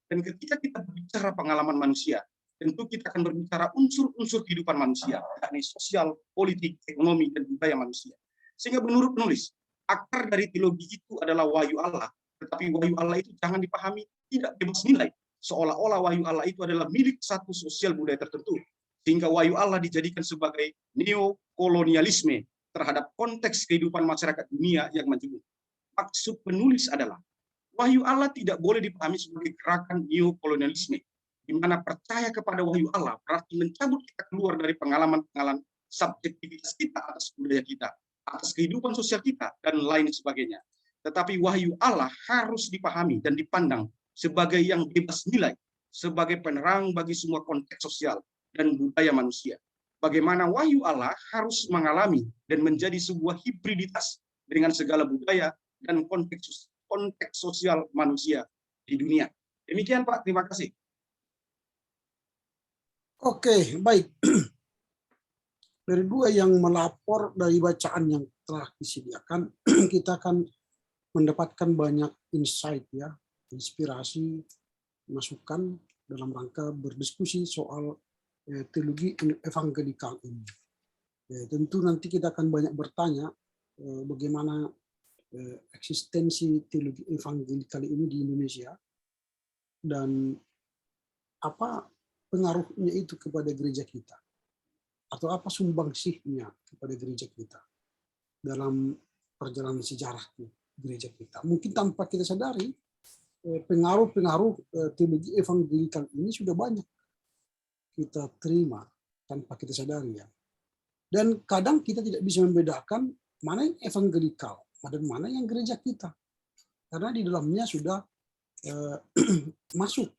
Dan ketika kita berbicara pengalaman manusia, tentu kita akan berbicara unsur-unsur kehidupan manusia, yakni sosial, politik, ekonomi, dan budaya manusia. Sehingga menurut penulis, akar dari teologi itu adalah wahyu Allah, tetapi wahyu Allah itu jangan dipahami tidak bebas nilai, seolah-olah wahyu Allah itu adalah milik satu sosial budaya tertentu, sehingga wahyu Allah dijadikan sebagai neokolonialisme terhadap konteks kehidupan masyarakat dunia yang maju. Maksud penulis adalah wahyu Allah tidak boleh dipahami sebagai gerakan neokolonialisme, di mana percaya kepada wahyu Allah berarti mencabut kita keluar dari pengalaman-pengalaman subjektivitas kita atas budaya kita, atas kehidupan sosial kita, dan lain sebagainya. Tetapi wahyu Allah harus dipahami dan dipandang sebagai yang bebas nilai, sebagai penerang bagi semua konteks sosial dan budaya manusia. Bagaimana wahyu Allah harus mengalami dan menjadi sebuah hibriditas dengan segala budaya dan konteks sosial manusia di dunia. Demikian Pak, terima kasih. Oke, baik. Dari dua yang melapor dari bacaan yang telah disediakan, kita akan mendapatkan banyak insight ya, inspirasi, masukan dalam rangka berdiskusi soal teologi evangelikal ini. Tentu nanti kita akan banyak bertanya bagaimana eksistensi teologi evangelikal ini di Indonesia dan apa pengaruhnya itu kepada gereja kita, atau apa sumbangsihnya kepada gereja kita dalam perjalanan sejarah gereja kita. Mungkin tanpa kita sadari, pengaruh-pengaruh teologi evangelikal ini sudah banyak kita terima tanpa kita sadari ya. Dan kadang kita tidak bisa membedakan mana yang evangelikal dan mana yang gereja kita, karena di dalamnya sudah masuk.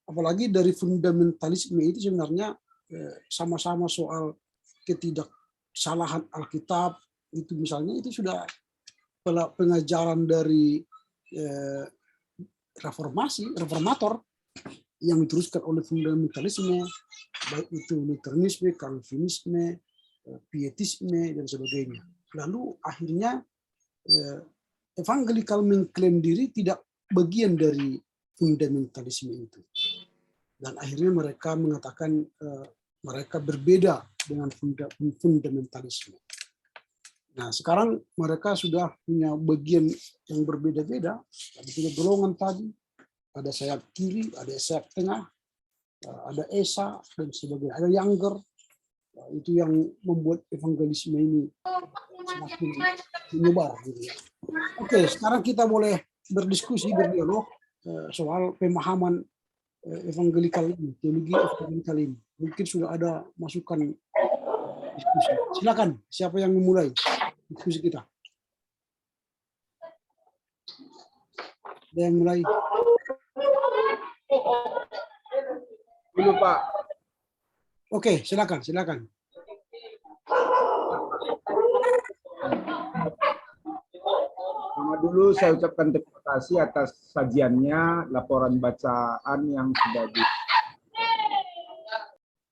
Apalagi dari fundamentalisme itu sebenarnya sama-sama soal ketidaksalahan Alkitab itu misalnya, itu sudah pengajaran dari reformator yang diteruskan oleh fundamentalisme, baik itu Lutheranisme, Calvinisme, Pietisme dan sebagainya. Lalu akhirnya evangelikal mengklaim diri tidak bagian dari fundamentalisme itu, dan akhirnya mereka mengatakan mereka berbeda dengan fundamentalisme. Nah, sekarang mereka sudah punya bagian yang berbeda-beda. Ada 3 golongan tadi, ada sayap kiri, ada sayap tengah, ada Esa dan sebagainya, ada Younger. Itu yang membuat evangelisme ini semakin menyebar. Gitu ya. Oke, sekarang kita boleh berdiskusi, berdialog soal pemahaman evangelikal ini, teologi evangelikal ini. Mungkin sudah ada masukan diskusi. Silakan, siapa yang memulai diskusi kita? Ada yang mulai? Dulu Pak. Oke, silakan. Dulu saya ucapkan terima kasih atas sajiannya, laporan bacaan yang sudah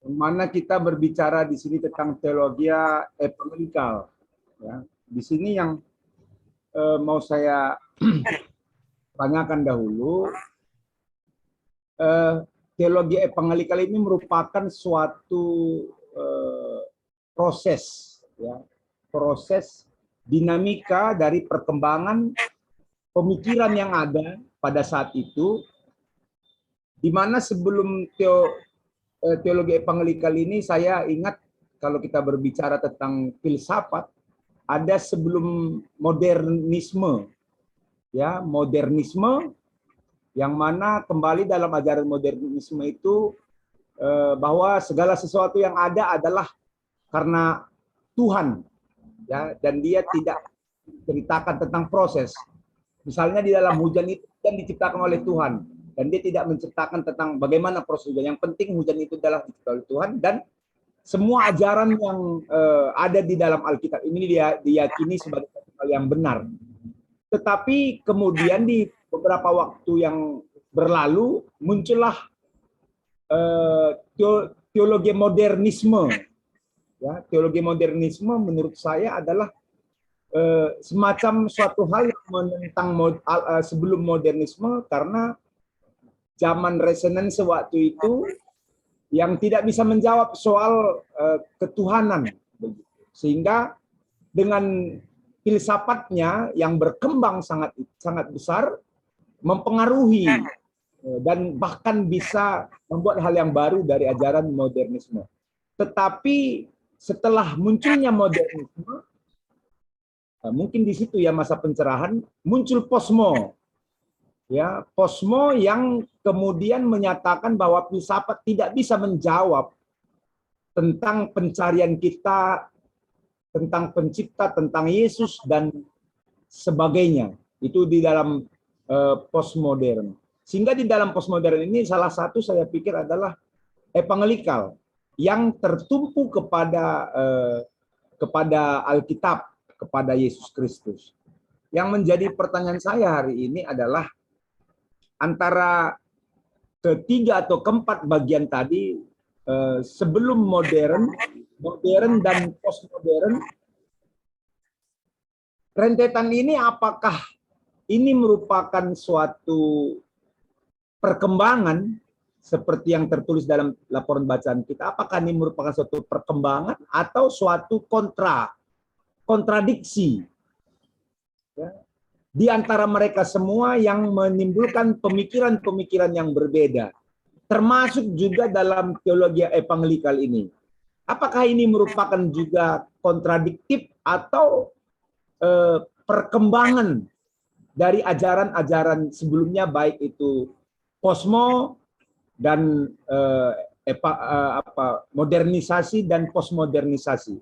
mana kita berbicara di sini tentang teologi evangelikal. Ya, di sini yang mau saya tanyakan dahulu, teologi evangelikal ini merupakan suatu proses, ya, proses dinamika dari perkembangan pemikiran yang ada pada saat itu, di mana sebelum teologi evangelikal ini, saya ingat kalau kita berbicara tentang filsafat, ada sebelum modernisme, ya, modernisme yang mana kembali dalam ajaran modernisme itu bahwa segala sesuatu yang ada adalah karena Tuhan. Ya, dan dia tidak ceritakan tentang proses. Misalnya di dalam hujan itu kan diciptakan oleh Tuhan, dan dia tidak menceritakan tentang bagaimana proses hujan. Yang penting hujan itu adalah diciptakan oleh Tuhan, dan semua ajaran yang ada di dalam Alkitab ini dia diyakini sebagai hal yang benar. Tetapi kemudian di beberapa waktu yang berlalu, muncullah teologi modernisme. Ya, teologi modernisme menurut saya adalah semacam suatu hal yang menentang sebelum modernisme, karena zaman Renaissance waktu itu yang tidak bisa menjawab soal ketuhanan, sehingga dengan filsafatnya yang berkembang sangat besar mempengaruhi dan bahkan bisa membuat hal yang baru dari ajaran modernisme. Tetapi setelah munculnya modernisme, mungkin di situ ya masa pencerahan, muncul posmo. Ya, posmo yang kemudian menyatakan bahwa filsafat tidak bisa menjawab tentang pencarian kita, tentang pencipta, tentang Yesus dan sebagainya. Itu di dalam postmodern. Sehingga di dalam postmodern ini salah satu saya pikir adalah evangelikal yang tertumpu kepada Alkitab, kepada Yesus Kristus. Yang menjadi pertanyaan saya hari ini adalah antara ketiga atau keempat bagian tadi, sebelum modern dan postmodern, rentetan ini apakah ini merupakan suatu perkembangan seperti yang tertulis dalam laporan bacaan kita? Apakah ini merupakan suatu perkembangan atau suatu kontradiksi ya, di antara mereka semua yang menimbulkan pemikiran-pemikiran yang berbeda, termasuk juga dalam teologi evangelikal ini? Apakah ini merupakan juga kontradiktif atau perkembangan dari ajaran-ajaran sebelumnya, baik itu posmo dan modernisasi dan postmodernisasi?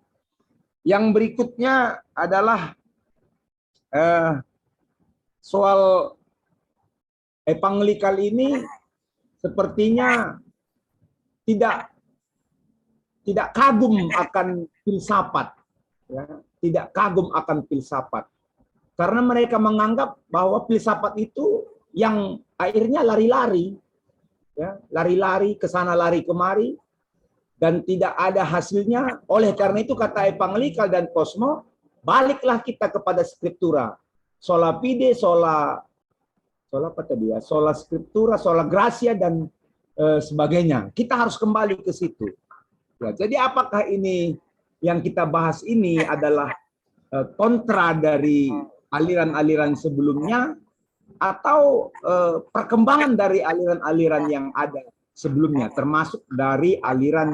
Yang berikutnya adalah soal evangelikal ini sepertinya tidak kagum akan filsafat, ya, tidak kagum akan filsafat, karena mereka menganggap bahwa filsafat itu yang akhirnya lari-lari, ya, lari-lari ke sana lari kemari dan tidak ada hasilnya. Oleh karena itu kata evangelikal dan posmo, baliklah kita kepada skriptura, sola fide, sola scriptura, sola gratia dan sebagainya. Kita harus kembali ke situ. Ya, jadi apakah ini yang kita bahas ini adalah kontra dari aliran-aliran sebelumnya atau perkembangan dari aliran-aliran yang ada sebelumnya, termasuk dari aliran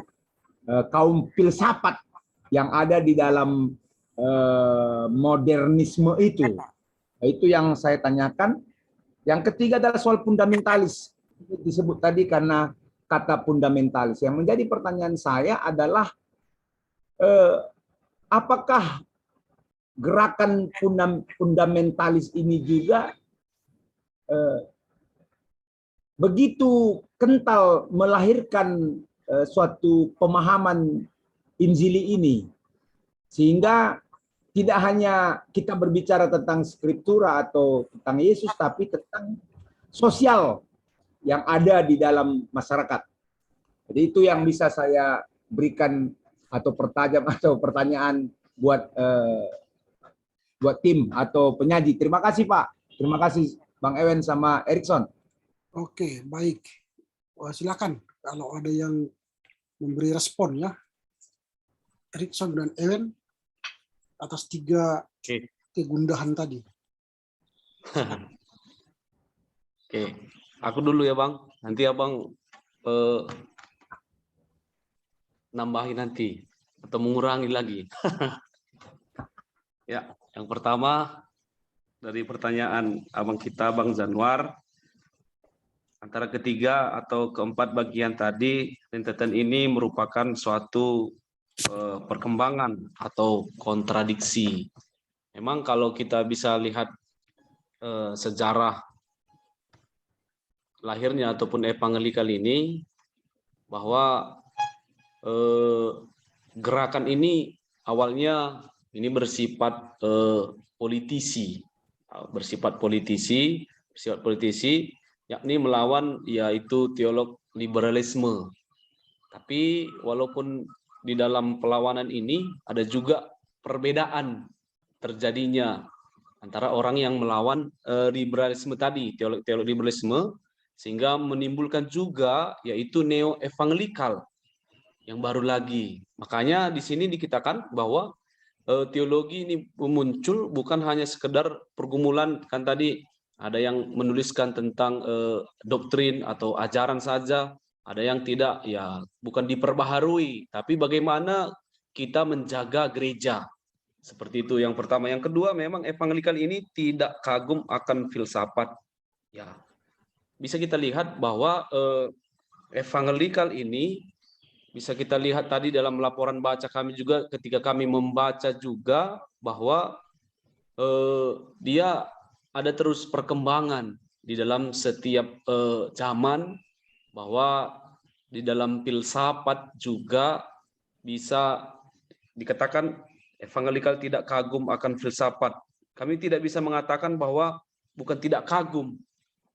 kaum filsafat yang ada di dalam modernisme itu? Itu yang saya tanyakan. Yang ketiga adalah soal fundamentalis. Disebut tadi karena kata fundamentalis. Yang menjadi pertanyaan saya adalah apakah gerakan fundamentalis ini juga begitu kental melahirkan suatu pemahaman Injili ini, sehingga tidak hanya kita berbicara tentang skriptura atau tentang Yesus, tapi tentang sosial yang ada di dalam masyarakat. Jadi itu yang bisa saya berikan atau pertanyaan buat tim atau penyaji. Terima kasih Pak. Terima kasih Bang Ewen sama Erikson. Oke, baik. Silakan kalau ada yang memberi respon ya. Erikson dan Ewen atas tiga kegundahan tadi. Oke, aku dulu ya Bang. Nanti Abang nambahin nanti atau mengurangi lagi. Ya, yang pertama dari pertanyaan abang kita Bang Zanwar, antara ketiga atau keempat bagian tadi, rentetan ini merupakan suatu perkembangan atau kontradiksi. Memang kalau kita bisa lihat sejarah lahirnya ataupun evangelikal ini, bahwa gerakan ini awalnya ini bersifat politisi, yakni melawan yaitu teolog liberalisme. Tapi walaupun di dalam perlawanan ini ada juga perbedaan terjadinya antara orang yang melawan liberalisme tadi, teolog liberalisme, sehingga menimbulkan juga yaitu neo-evangelikal yang baru lagi. Makanya di sini dikatakan bahwa teologi ini muncul bukan hanya sekedar pergumulan, kan tadi ada yang menuliskan tentang doktrin atau ajaran saja, ada yang tidak, ya bukan diperbaharui, tapi bagaimana kita menjaga gereja. Seperti itu yang pertama. Yang kedua, memang evangelikal ini tidak kagum akan filsafat. Ya, bisa kita lihat bahwa evangelikal ini bisa kita lihat tadi dalam laporan baca kami juga ketika kami membaca juga bahwa dia ada terus perkembangan di dalam setiap zaman, bahwa di dalam filsafat juga bisa dikatakan evangelikal tidak kagum akan filsafat. Kami tidak bisa mengatakan bahwa bukan tidak kagum,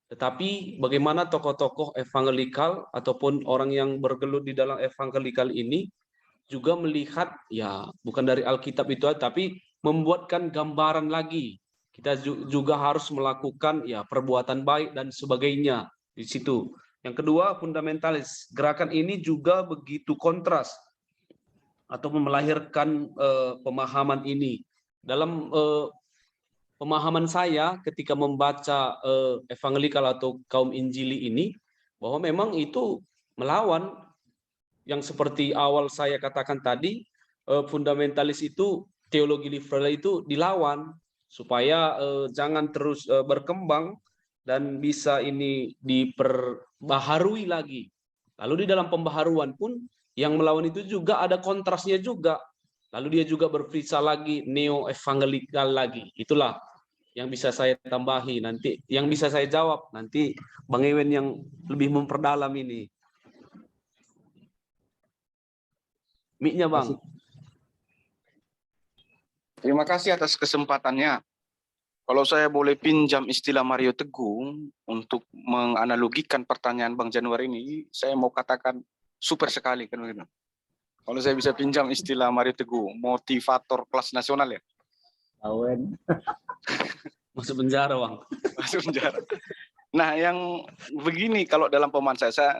tetapi bagaimana tokoh-tokoh evangelikal ataupun orang yang bergelut di dalam evangelikal ini juga melihat, ya bukan dari Alkitab itu, tapi membuatkan gambaran lagi. Kita juga harus melakukan ya perbuatan baik dan sebagainya di situ. Yang kedua, fundamentalis. Gerakan ini juga begitu kontras atau melahirkan pemahaman ini. Dalam pemahaman saya ketika membaca evangelikal atau kaum Injili ini, bahwa memang itu melawan yang seperti awal saya katakan tadi, fundamentalis itu, teologi liberal itu dilawan supaya jangan terus berkembang dan bisa ini diperbaharui lagi. Lalu di dalam pembaharuan pun yang melawan itu juga ada kontrasnya juga. Lalu dia juga berpisah lagi, neo-evangelikal lagi. Itulah yang bisa saya tambahi nanti, yang bisa saya jawab nanti Bang Ewen yang lebih memperdalam ini. Mic-nya Bang. Terima kasih atas kesempatannya. Kalau saya boleh pinjam istilah Mario Teguh untuk menganalogikan pertanyaan Bang Januari ini, saya mau katakan super sekali kan begitu. Kalau saya bisa pinjam istilah Mario Teguh, motivator kelas nasional ya. Awen. Masuk penjara Bang. Masuk penjara. Nah, yang begini kalau dalam pemahaman saya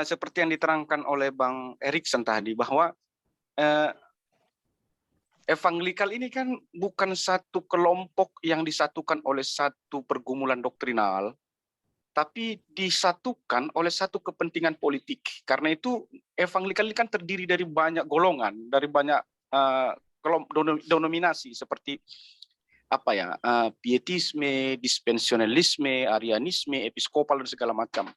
seperti yang diterangkan oleh Bang Erikson tadi, bahwa evangelikal ini kan bukan satu kelompok yang disatukan oleh satu pergumulan doktrinal, tapi disatukan oleh satu kepentingan politik. Karena itu evangelikal ini kan terdiri dari banyak golongan, dari banyak denominasi seperti pietisme, dispensionalisme, arianisme, episkopal dan segala macam.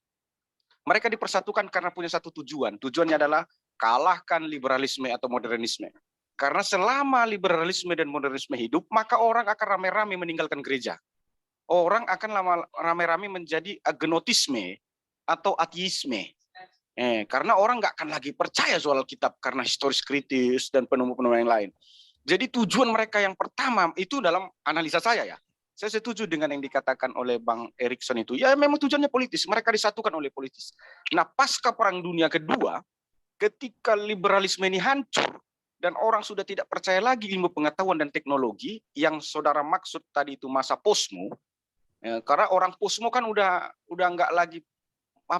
Mereka dipersatukan karena punya satu tujuan. Tujuannya adalah kalahkan liberalisme atau modernisme. Karena selama liberalisme dan modernisme hidup, maka orang akan rame-rame meninggalkan gereja. Orang akan rame-rame menjadi agnotisme atau ateisme. Karena orang nggak akan lagi percaya soal Alkitab karena historis kritis dan penemu-penemu yang lain. Jadi tujuan mereka yang pertama itu dalam analisa saya ya. Saya setuju dengan yang dikatakan oleh Bang Erikson itu. Ya memang tujuannya politis, mereka disatukan oleh politis. Nah pasca Perang Dunia Kedua, ketika liberalisme ini hancur, dan orang sudah tidak percaya lagi ilmu pengetahuan dan teknologi yang saudara maksud tadi itu masa posmo, karena orang posmo kan udah nggak lagi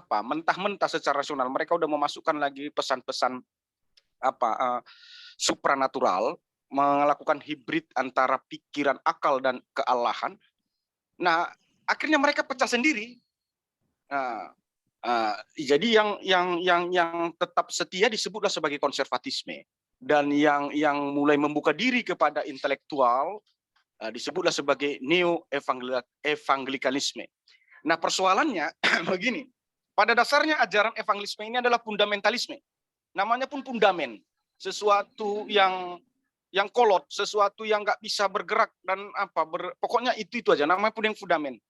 mentah-mentah secara rasional, mereka udah memasukkan lagi pesan-pesan supranatural, melakukan hibrid antara pikiran, akal dan kealahan. Nah akhirnya mereka pecah sendiri. Jadi yang tetap setia disebutlah sebagai konservatisme. Dan yang mulai membuka diri kepada intelektual disebutlah sebagai neo-evangelikalisme. Nah persoalannya begini, pada dasarnya ajaran evangelisme ini adalah fundamentalisme. Namanya pun fundamen, sesuatu yang kolot, sesuatu yang nggak bisa bergerak dan pokoknya itu aja. Namanya pun yang fundamen.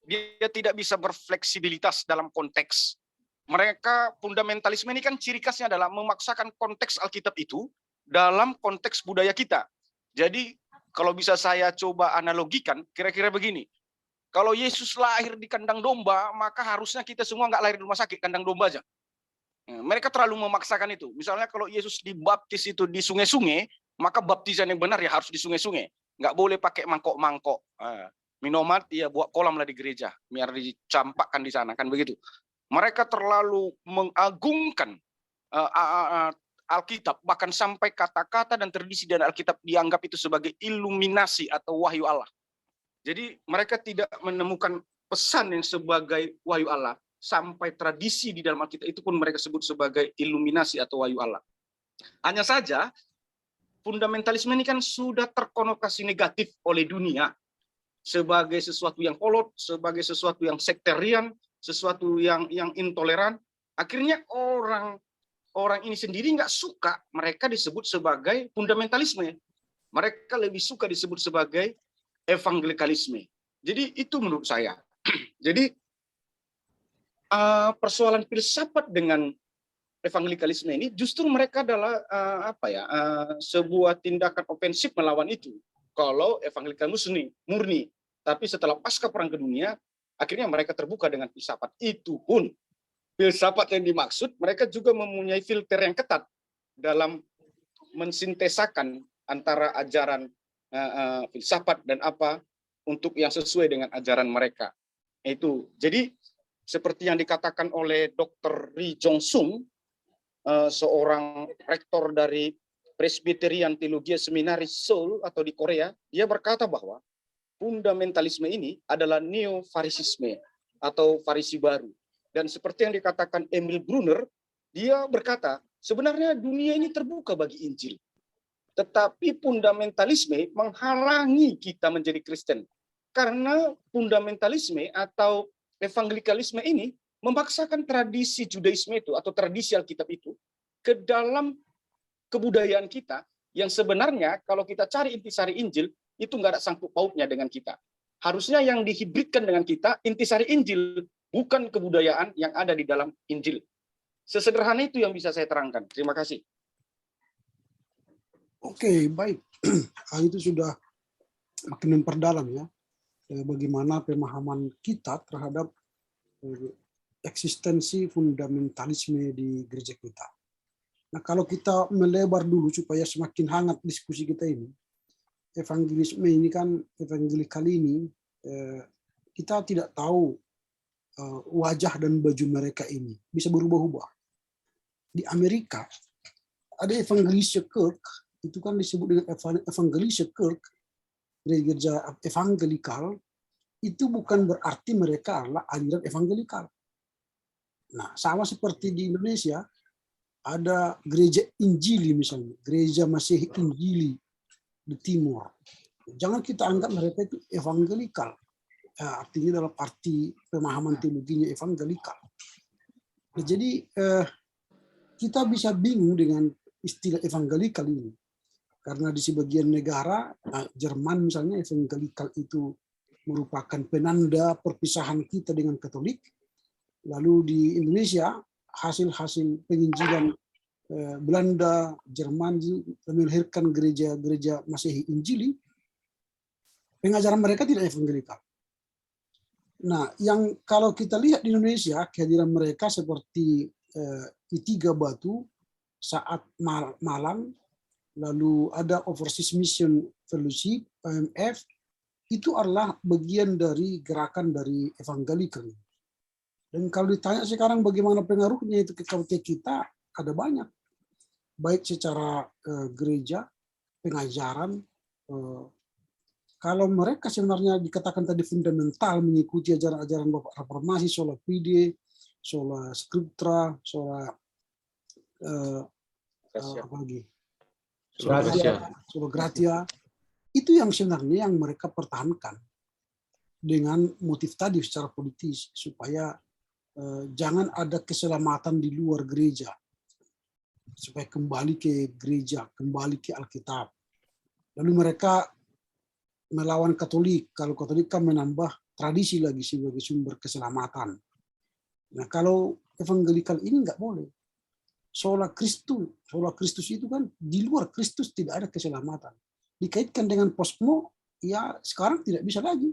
Dia tidak bisa berfleksibilitas dalam konteks. Mereka fundamentalisme ini kan ciri khasnya adalah memaksakan konteks Alkitab itu dalam konteks budaya kita. Jadi kalau bisa saya coba analogikan, kira-kira begini. Kalau Yesus lahir di kandang domba, maka harusnya kita semua nggak lahir di rumah sakit, kandang domba aja. Mereka terlalu memaksakan itu. Misalnya kalau Yesus dibaptis itu di sungai-sungai, maka baptisan yang benar ya harus di sungai-sungai. Nggak boleh pakai mangkok-mangkok. Minum mati ya buat kolam lah di gereja, biar dicampakkan di sana, kan begitu. Mereka terlalu mengagungkan Alkitab, bahkan sampai kata-kata dan tradisi dari Alkitab dianggap itu sebagai iluminasi atau wahyu Allah. Jadi mereka tidak menemukan pesan yang sebagai wahyu Allah, sampai tradisi di dalam Alkitab itu pun mereka sebut sebagai iluminasi atau wahyu Allah. Hanya saja fundamentalisme ini kan sudah terkonotasi negatif oleh dunia sebagai sesuatu yang kolot, sebagai sesuatu yang sektarian, sesuatu yang intoleran. Akhirnya orang ini sendiri nggak suka mereka disebut sebagai fundamentalisme. Mereka lebih suka disebut sebagai evangelikalisme. Jadi itu menurut saya. Jadi persoalan filsafat dengan evangelikalisme ini justru mereka adalah sebuah tindakan ofensif melawan itu. Kalau evangelikalisme murni, tapi setelah pasca perang dunia, akhirnya mereka terbuka dengan filsafat. Itu pun filsafat yang dimaksud, mereka juga mempunyai filter yang ketat dalam mensintesakan antara ajaran filsafat dan apa untuk yang sesuai dengan ajaran mereka. Itu. Jadi seperti yang dikatakan oleh Dr. Ri Jong Sung, seorang rektor dari Presbyterian Theologia Seminaris Seoul atau di Korea, dia berkata bahwa fundamentalisme ini adalah neo-farisisme atau farisi baru. Dan seperti yang dikatakan Emil Brunner, dia berkata, sebenarnya dunia ini terbuka bagi Injil. Tetapi fundamentalisme menghalangi kita menjadi Kristen. Karena fundamentalisme atau evangelikalisme ini memaksakan tradisi Judaisme itu atau tradisi Alkitab itu ke dalam kebudayaan kita yang sebenarnya kalau kita cari intisari Injil itu nggak ada sangkut pautnya dengan kita. Harusnya yang dihibridkan dengan kita intisari Injil, bukan kebudayaan yang ada di dalam Injil. Sesederhana itu yang bisa saya terangkan. Terima kasih. Oke, baik. Itu sudah makin memperdalam ya, bagaimana pemahaman kita terhadap eksistensi fundamentalisme di gereja kita. Nah, kalau kita melebar dulu supaya semakin hangat diskusi kita ini, evangelisme ini kan, evangelikal ini, kita tidak tahu wajah dan baju mereka ini bisa berubah-ubah. Di Amerika ada Evangelische Kirk, itu kan disebut dengan Evangelische Kirk, gereja evangelikal, itu bukan berarti mereka adalah aliran evangelikal. Nah, sama seperti di Indonesia, ada gereja Injili misalnya, gereja Masehi Injili di Timur. Jangan kita anggap mereka itu evangelikal. Artinya dalam arti pemahaman teologinya evangelikal. Nah, jadi kita bisa bingung dengan istilah evangelikal ini. Karena di sebagian negara, Jerman misalnya, evangelikal itu merupakan penanda perpisahan kita dengan Katolik. Lalu di Indonesia, hasil-hasil penginjilan Belanda, Jerman melahirkan gereja-gereja Masehi Injili, pengajaran mereka tidak evangelikal. Nah, yang kalau kita lihat di Indonesia, kehadiran mereka seperti I3 Batu saat Malang, lalu ada Overseas Mission Fellowship, OMF, itu adalah bagian dari gerakan dari evangelikal. Dan kalau ditanya sekarang bagaimana pengaruhnya itu ke kita, ada banyak. Baik secara gereja, pengajaran, kalau mereka sebenarnya dikatakan tadi fundamental mengikuti ajaran-ajaran Bapak Reformasi, sola fide, sola scriptura, sola apa lagi? Sola gratia. Itu yang sebenarnya yang mereka pertahankan dengan motif tadi secara politis supaya jangan ada keselamatan di luar gereja, supaya kembali ke gereja, kembali ke Alkitab. Lalu mereka melawan Katolik. Kalau Katolik kan menambah tradisi lagi sebagai sumber keselamatan. Nah, kalau evangelikal ini nggak boleh. Sola Christus itu kan di luar Kristus tidak ada keselamatan. Dikaitkan dengan posmo, ya sekarang tidak bisa lagi.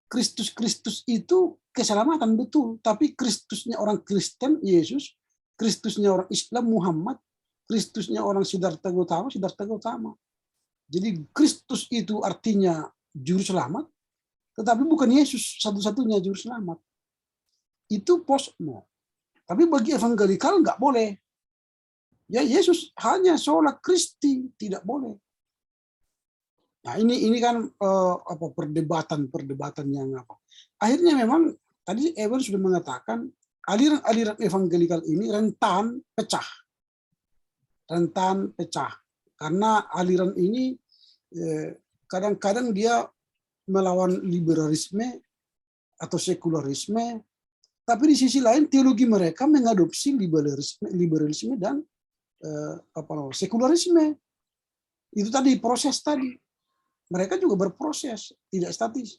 Kristus itu keselamatan betul, tapi Kristusnya orang Kristen, Yesus, Kristusnya orang Islam, Muhammad, Kristusnya orang Siddhartha Gautama. Jadi Kristus itu artinya juru selamat, tetapi bukan Yesus satu-satunya juru selamat. Itu posmo. Tapi bagi evangelikal nggak boleh. Ya Yesus hanya sola Kristi, tidak boleh. Nah ini kan perdebatan yang apa. Akhirnya memang tadi Ewan sudah mengatakan aliran evangelikal ini rentan pecah. Karena aliran ini kadang-kadang dia melawan liberalisme atau sekularisme, tapi di sisi lain teologi mereka mengadopsi liberalisme dan sekularisme. Itu tadi proses tadi. Mereka juga berproses, tidak statis.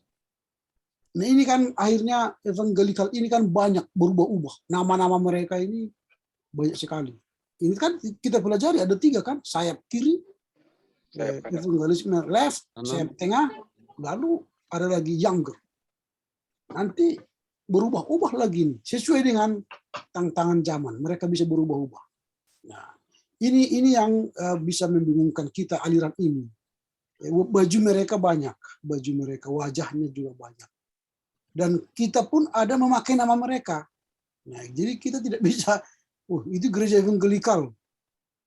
Nah ini kan akhirnya evangelikal ini kan banyak berubah-ubah. Nama-nama mereka ini banyak sekali. Ini kan kita pelajari ada 3 kan, sayap kiri, evangelisme left, sayap tengah, lalu ada lagi younger. Nanti berubah-ubah lagi nih, sesuai dengan tantangan zaman. Mereka bisa berubah-ubah. Nah, ini yang bisa membingungkan kita aliran ini. Baju mereka banyak, baju mereka, wajahnya juga banyak. Dan kita pun ada memakai nama mereka. Nah, jadi kita tidak bisa, itu gereja evangelikal.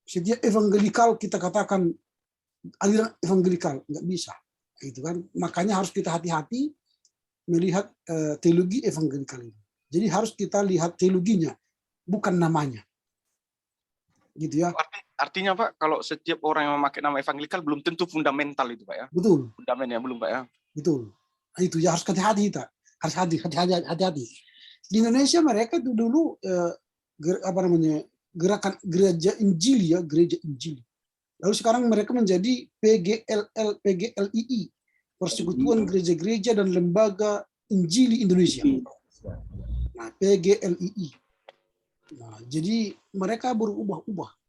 Setiap evangelikal kita katakan aliran evangelikal, nggak bisa. Itu kan, makanya harus kita hati-hati melihat teologi evangelikal ini. Jadi harus kita lihat teologinya, bukan namanya. Gitu ya. Artinya Pak, kalau setiap orang yang memakai nama evangelikal belum tentu fundamental itu Pak ya. Betul. Fundamennya belum Pak ya. Betul. Nah, itu ya harus hati-hati kita. Harus hati-hati. Di Indonesia mereka itu dulu gerakan gereja Injili ya, gereja Injili. Lalu sekarang mereka menjadi PGLII, Persekutuan Gereja-Gereja dan Lembaga Injili Indonesia. Nah, PGLII. Nah, jadi mereka berubah-ubah.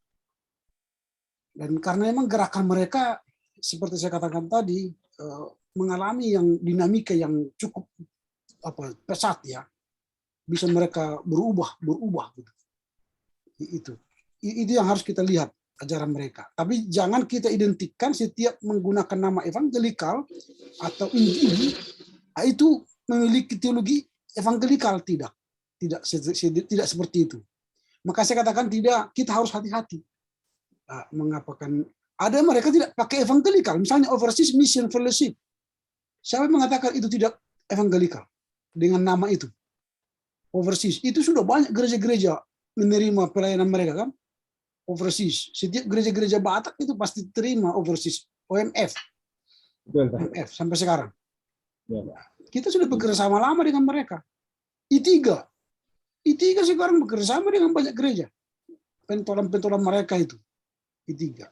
Dan karena memang gerakan mereka seperti saya katakan tadi mengalami yang dinamika yang cukup pesat ya, bisa mereka berubah gitu. Itu yang harus kita lihat ajaran mereka. Tapi jangan kita identikan setiap menggunakan nama evangelikal atau Injili itu memiliki teologi evangelikal, tidak seperti itu. Maka saya katakan tidak, kita harus hati-hati. Mengapakan ada mereka tidak pakai evangelikal, misalnya Overseas Mission Fellowship. Siapa yang mengatakan itu tidak evangelikal dengan nama itu? Overseas itu sudah banyak gereja-gereja menerima pelayanan mereka kan? Overseas. Setiap gereja-gereja Batak itu pasti terima Overseas, OMF. OMF sampai sekarang. Kita sudah bekerja sama lama dengan mereka. I3 sekarang bekerja sama dengan banyak gereja. Pentolan-pentolan mereka itu. I3.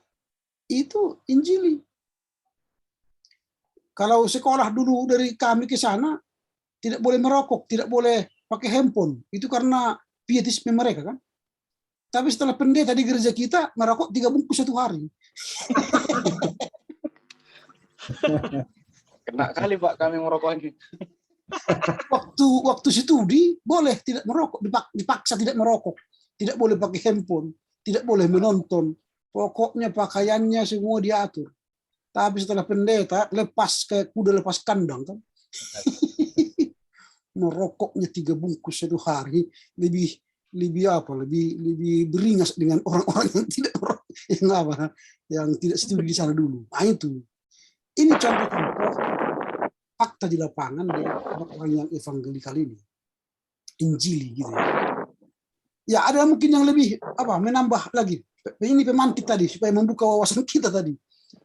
Itu Injili. Kalau sekolah dulu dari kami ke sana, tidak boleh merokok, tidak boleh pakai handphone. Itu karena pietisme mereka kan. Tapi setelah pendeta di gereja kita, merokok 3 bungkus 1 hari. Kena kali Pak kami merokok ini. Waktu studi boleh tidak merokok, dipaksa tidak merokok, tidak boleh pakai handphone, tidak boleh menonton. Pokoknya pakaiannya semua diatur. Tapi setelah pendeta lepas kayak kuda lepas kandang kan. Merokoknya 3 bungkus 1 hari, lebih beringas dengan orang-orang yang tidak yang tidak studi di sana dulu. Nah itu. Ini contoh-contoh fakta di lapangan dari orang yang evangelikal ini. Injili gitu ya. Ya ada mungkin yang lebih menambah lagi. Ini pemantik tadi supaya membuka wawasan kita tadi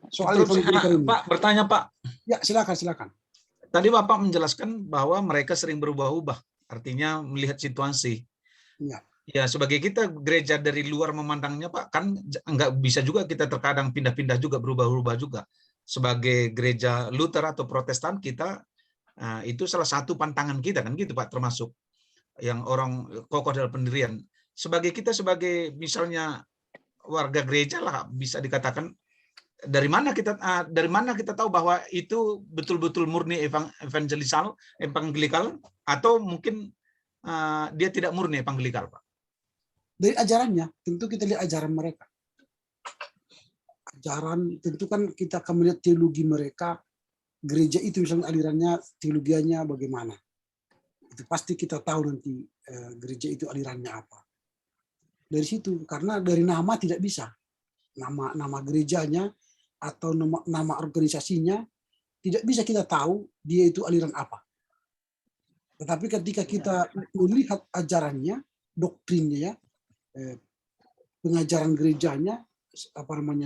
soal evangelikal ini. Pak, bertanya Pak. Ya silakan. Tadi Bapak menjelaskan bahwa mereka sering berubah-ubah, artinya melihat situasi. Ya, sebagai kita gereja dari luar memandangnya Pak, kan nggak bisa juga kita terkadang pindah-pindah juga, berubah-ubah juga. Sebagai gereja Luther atau Protestan kita, itu salah satu pantangan kita kan gitu Pak, termasuk yang orang kokoh dalam pendirian. Sebagai kita sebagai misalnya warga gereja lah bisa dikatakan dari mana kita tahu bahwa itu betul-betul murni evangelikal atau mungkin dia tidak murni evangelikal, Pak? Dari ajarannya, tentu kita lihat ajaran mereka. Ajaran, tentu kan kita akan melihat teologi mereka, gereja itu misalnya alirannya, teologianya bagaimana. Itu pasti kita tahu nanti gereja itu alirannya apa. Dari situ, karena dari nama tidak bisa. Nama gerejanya atau nama organisasinya tidak bisa kita tahu dia itu aliran apa. Tetapi ketika kita melihat ajarannya, doktrinnya ya, pengajaran gerejanya,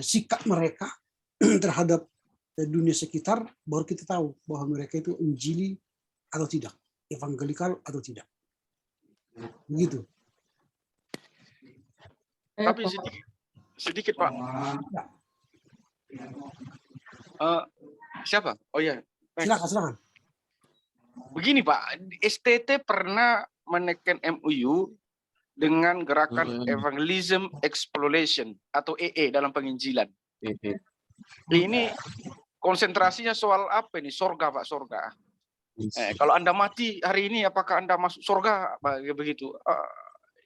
sikap mereka terhadap dunia sekitar, baru kita tahu bahwa mereka itu Injili atau tidak, evangelikal atau tidak. Begitu. Tapi sedikit Pak. Siapa? Oh ya. Silakan. Begini Pak, STT pernah menekan MOU dengan gerakan Evangelism Exploration atau EE dalam penginjilan. Ini konsentrasinya soal apa ini? Sorga Pak, sorga. Kalau Anda mati hari ini, apakah Anda masuk sorga? Begitu.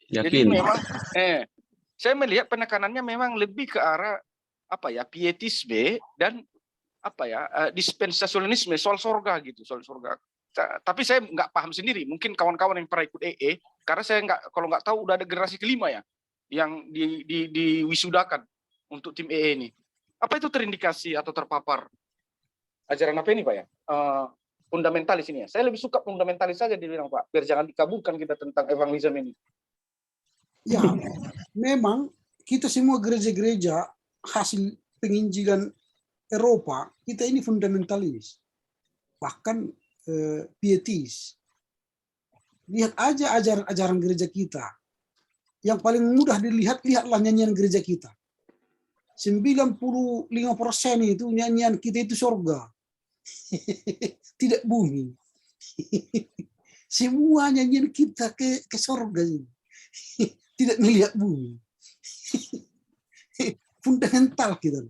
Jadi memang, saya melihat penekanannya memang lebih ke arah pietisme dan dispensasionisme soal sorga gitu, soal sorga. Tapi saya nggak paham sendiri. Mungkin kawan-kawan yang pernah ikut EE, karena saya kalau nggak tahu udah ada generasi kelima ya yang diwisudakan untuk tim EE ini. Apa itu terindikasi atau terpapar ajaran apa ini Pak ya? Fundamentalis ini ya. Saya lebih suka fundamentalis saja dibilang Pak, biar jangan dikabulkan kita tentang evangelisme ini. Ya, memang kita semua gereja-gereja hasil penginjilan Eropa, kita ini fundamentalis. Bahkan pietis. Lihat aja ajaran gereja kita. Yang paling mudah dilihat, lihatlah nyanyian gereja kita. 95% itu nyanyian kita itu surga. Tidak bumi. Semua nyanyian kita ke surga. Tidak melihat bumi. Fundamental kita.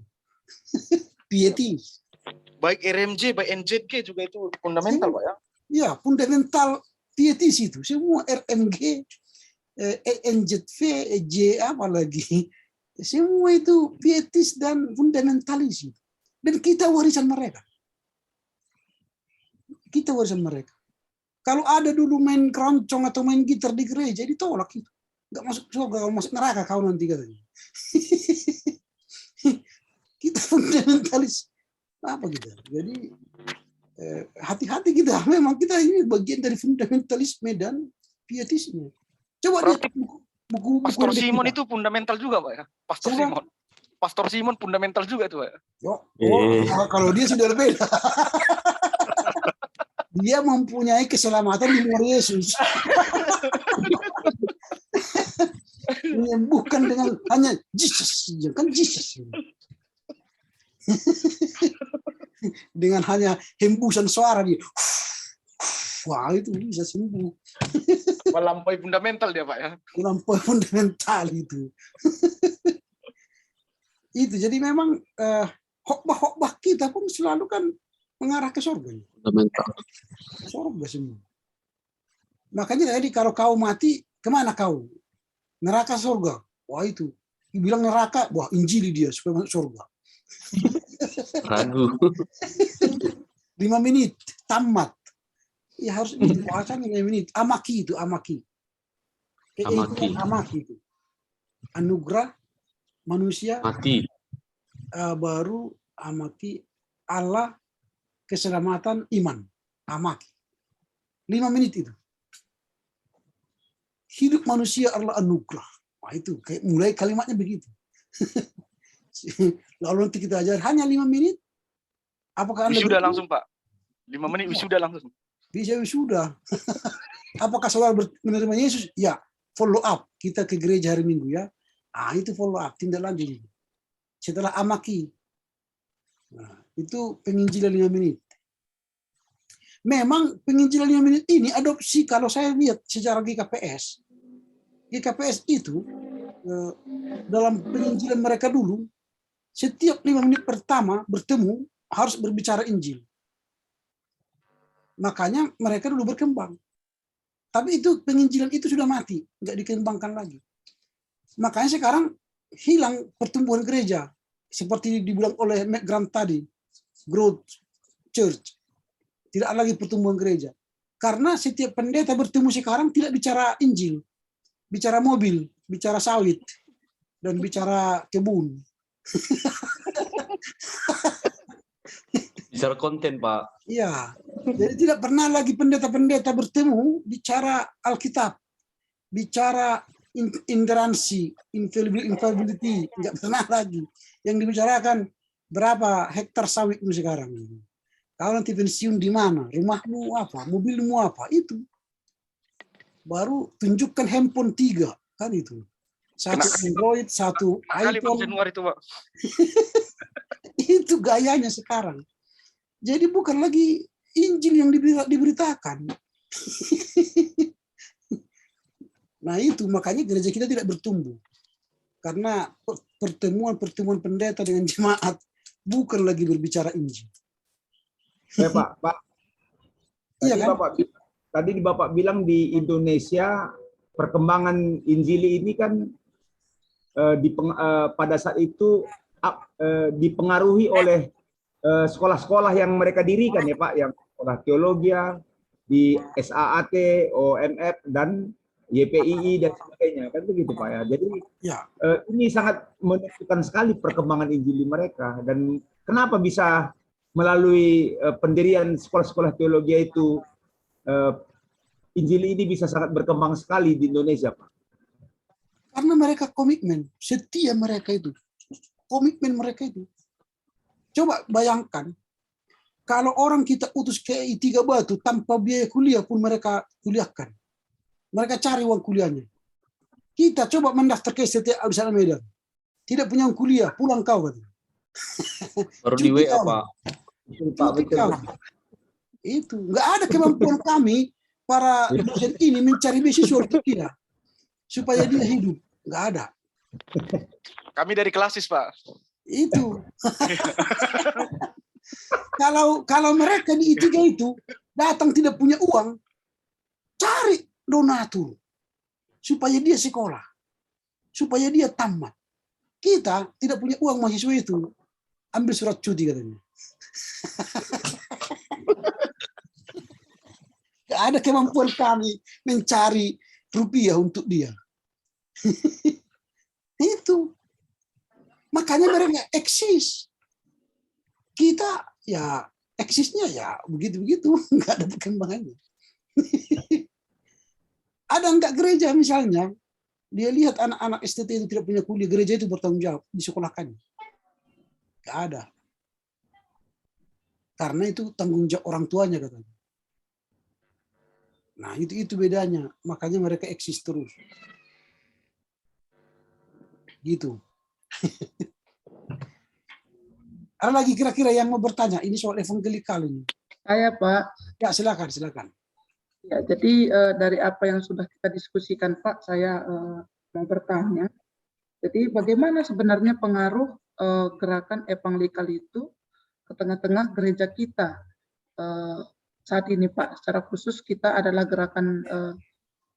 Pietis. Baik RMJ, baik NZG juga itu fundamental Pak ya? Ya, fundamental pietis itu. Semua RMG, NZV, EJ apalagi. Semua itu pietis dan fundamentalis. Dan kita warisan mereka. Kalau ada dulu main keroncong atau main gitar di gereja, ditolak itu. Nggak masuk surga, masuk neraka kau nanti katanya. Kita fundamentalis. Apa kita? Jadi hati-hati kita. Memang kita ini bagian dari fundamentalisme dan pietisme. Coba lihat buku Pastor Simon itu fundamental juga Pak ya? Pastor Simon fundamental juga itu Pak. Kalau dia sudah beda. Dia mempunyai keselamatan di luar Yesus. Bukan dengan hanya Jesus, kan Jesus. Dengan hanya hembusan suara dia. Wah, itu bisa sembuh. Melampaui fundamental dia Pak ya. Melampaui fundamental itu. Itu jadi memang khotbah kita pun selalu kan mengarah ke surga. Fundamental. Surga semua. Makanya tadi kalau kau mati, kemana kau? Neraka surga. Wah itu. Dibilang neraka, wah Injili dia supaya masuk surga. Ragu. 5 menit tamat. Ya harus bahasanya 5 menit. Amaki itu, amaki. Amaki itu. Anugerah manusia mati. Baru amaki Allah keselamatan iman. Amaki. 5 menit itu. Hidup manusia adalah anugerah. Wah itu mulai kalimatnya begitu. Lalu nanti kita ajar hanya 5 menit. Apakah Anda wisuda langsung Pak? 5 menit wisuda langsung. Bisa wisuda. Apakah saudara menerima Yesus? Ya, follow up. Kita ke gereja hari Minggu ya. Itu follow up, tindak lanjut. Setelah amaki. Nah, itu penginjilan 5 menit. Memang penginjilan 5 menit ini adopsi kalau saya lihat secara GKPS. GKPS itu dalam penginjilan mereka dulu setiap 5 menit pertama bertemu harus berbicara Injil. Makanya mereka dulu berkembang. Tapi itu penginjilan itu sudah mati, nggak dikembangkan lagi. Makanya sekarang hilang pertumbuhan gereja. Seperti dibilang oleh McGrath tadi, growth church. Tidak lagi pertumbuhan gereja. Karena setiap pendeta bertemu sekarang tidak bicara Injil. Bicara mobil, bicara sawit, dan bicara kebun. Bicara konten, Pak. Iya, jadi tidak pernah lagi pendeta-pendeta bertemu bicara Alkitab, bicara intoleransi, infallibility, nggak pernah lagi. Yang dibicarakan berapa hektar sawitmu sekarang. Kau nanti pensiun di mana? Rumahmu apa? Mobilmu apa? Itu. Baru tunjukkan handphone 3, kan itu. Satu Android, satu iPhone. Itu, Pak. Itu gayanya sekarang. Jadi bukan lagi Injil yang diberitakan. Nah itu makanya gereja kita tidak bertumbuh. Karena pertemuan-pertemuan pendeta dengan jemaat bukan lagi berbicara Injil. Pak. Iya kan? Tadi Bapak bilang di Indonesia perkembangan Injili ini kan pada saat itu dipengaruhi oleh sekolah-sekolah yang mereka dirikan ya Pak, yang sekolah teologi di SAAT, OMF dan YPII dan sebagainya, kan begitu Pak ya. Jadi ini sangat menentukan sekali perkembangan Injili mereka. Dan kenapa bisa melalui pendirian sekolah-sekolah teologi itu Injili ini bisa sangat berkembang sekali di Indonesia Pak? Karena mereka komitmen, setia mereka itu, komitmen mereka itu. Coba bayangkan, kalau orang kita utus ke I3 Batu tanpa biaya kuliah pun mereka kuliahkan. Mereka cari uang kuliahnya. Kita coba mendaftar ke STT Al Medan. Tidak punya uang kuliah, pulang kau. Baru di WA, Pak. Itu. Nggak ada kemampuan kami, para dosen ini mencari beasiswa untuk dia. Supaya dia hidup. Nggak ada. Kami dari Klasis, Pak. Itu. Kalau mereka di I3 itu datang tidak punya uang, cari donatur supaya dia sekolah, supaya dia tamat. Kita tidak punya uang mahasiswa itu, ambil surat cuti katanya. Gak ada kemampuan kami mencari rupiah untuk dia. Itu. Makanya mereka eksis. Kita ya eksisnya ya begitu-begitu, nggak ada perkembangannya. Ada enggak gereja misalnya, dia lihat anak-anak STT itu tidak punya kuliah, gereja itu bertanggung jawab, disekolahkan. Nggak ada. Karena itu tanggung jawab orang tuanya katanya. Nah itu bedanya, makanya mereka eksis terus. Gitu. Ada lagi kira-kira yang mau bertanya? Ini soal evangelikal ini. Saya Pak. Ya silakan. Ya, jadi dari apa yang sudah kita diskusikan Pak, saya mau bertanya. Jadi bagaimana sebenarnya pengaruh gerakan evangelikal itu ke tengah-tengah gereja kita saat ini Pak? Secara khusus kita adalah gerakan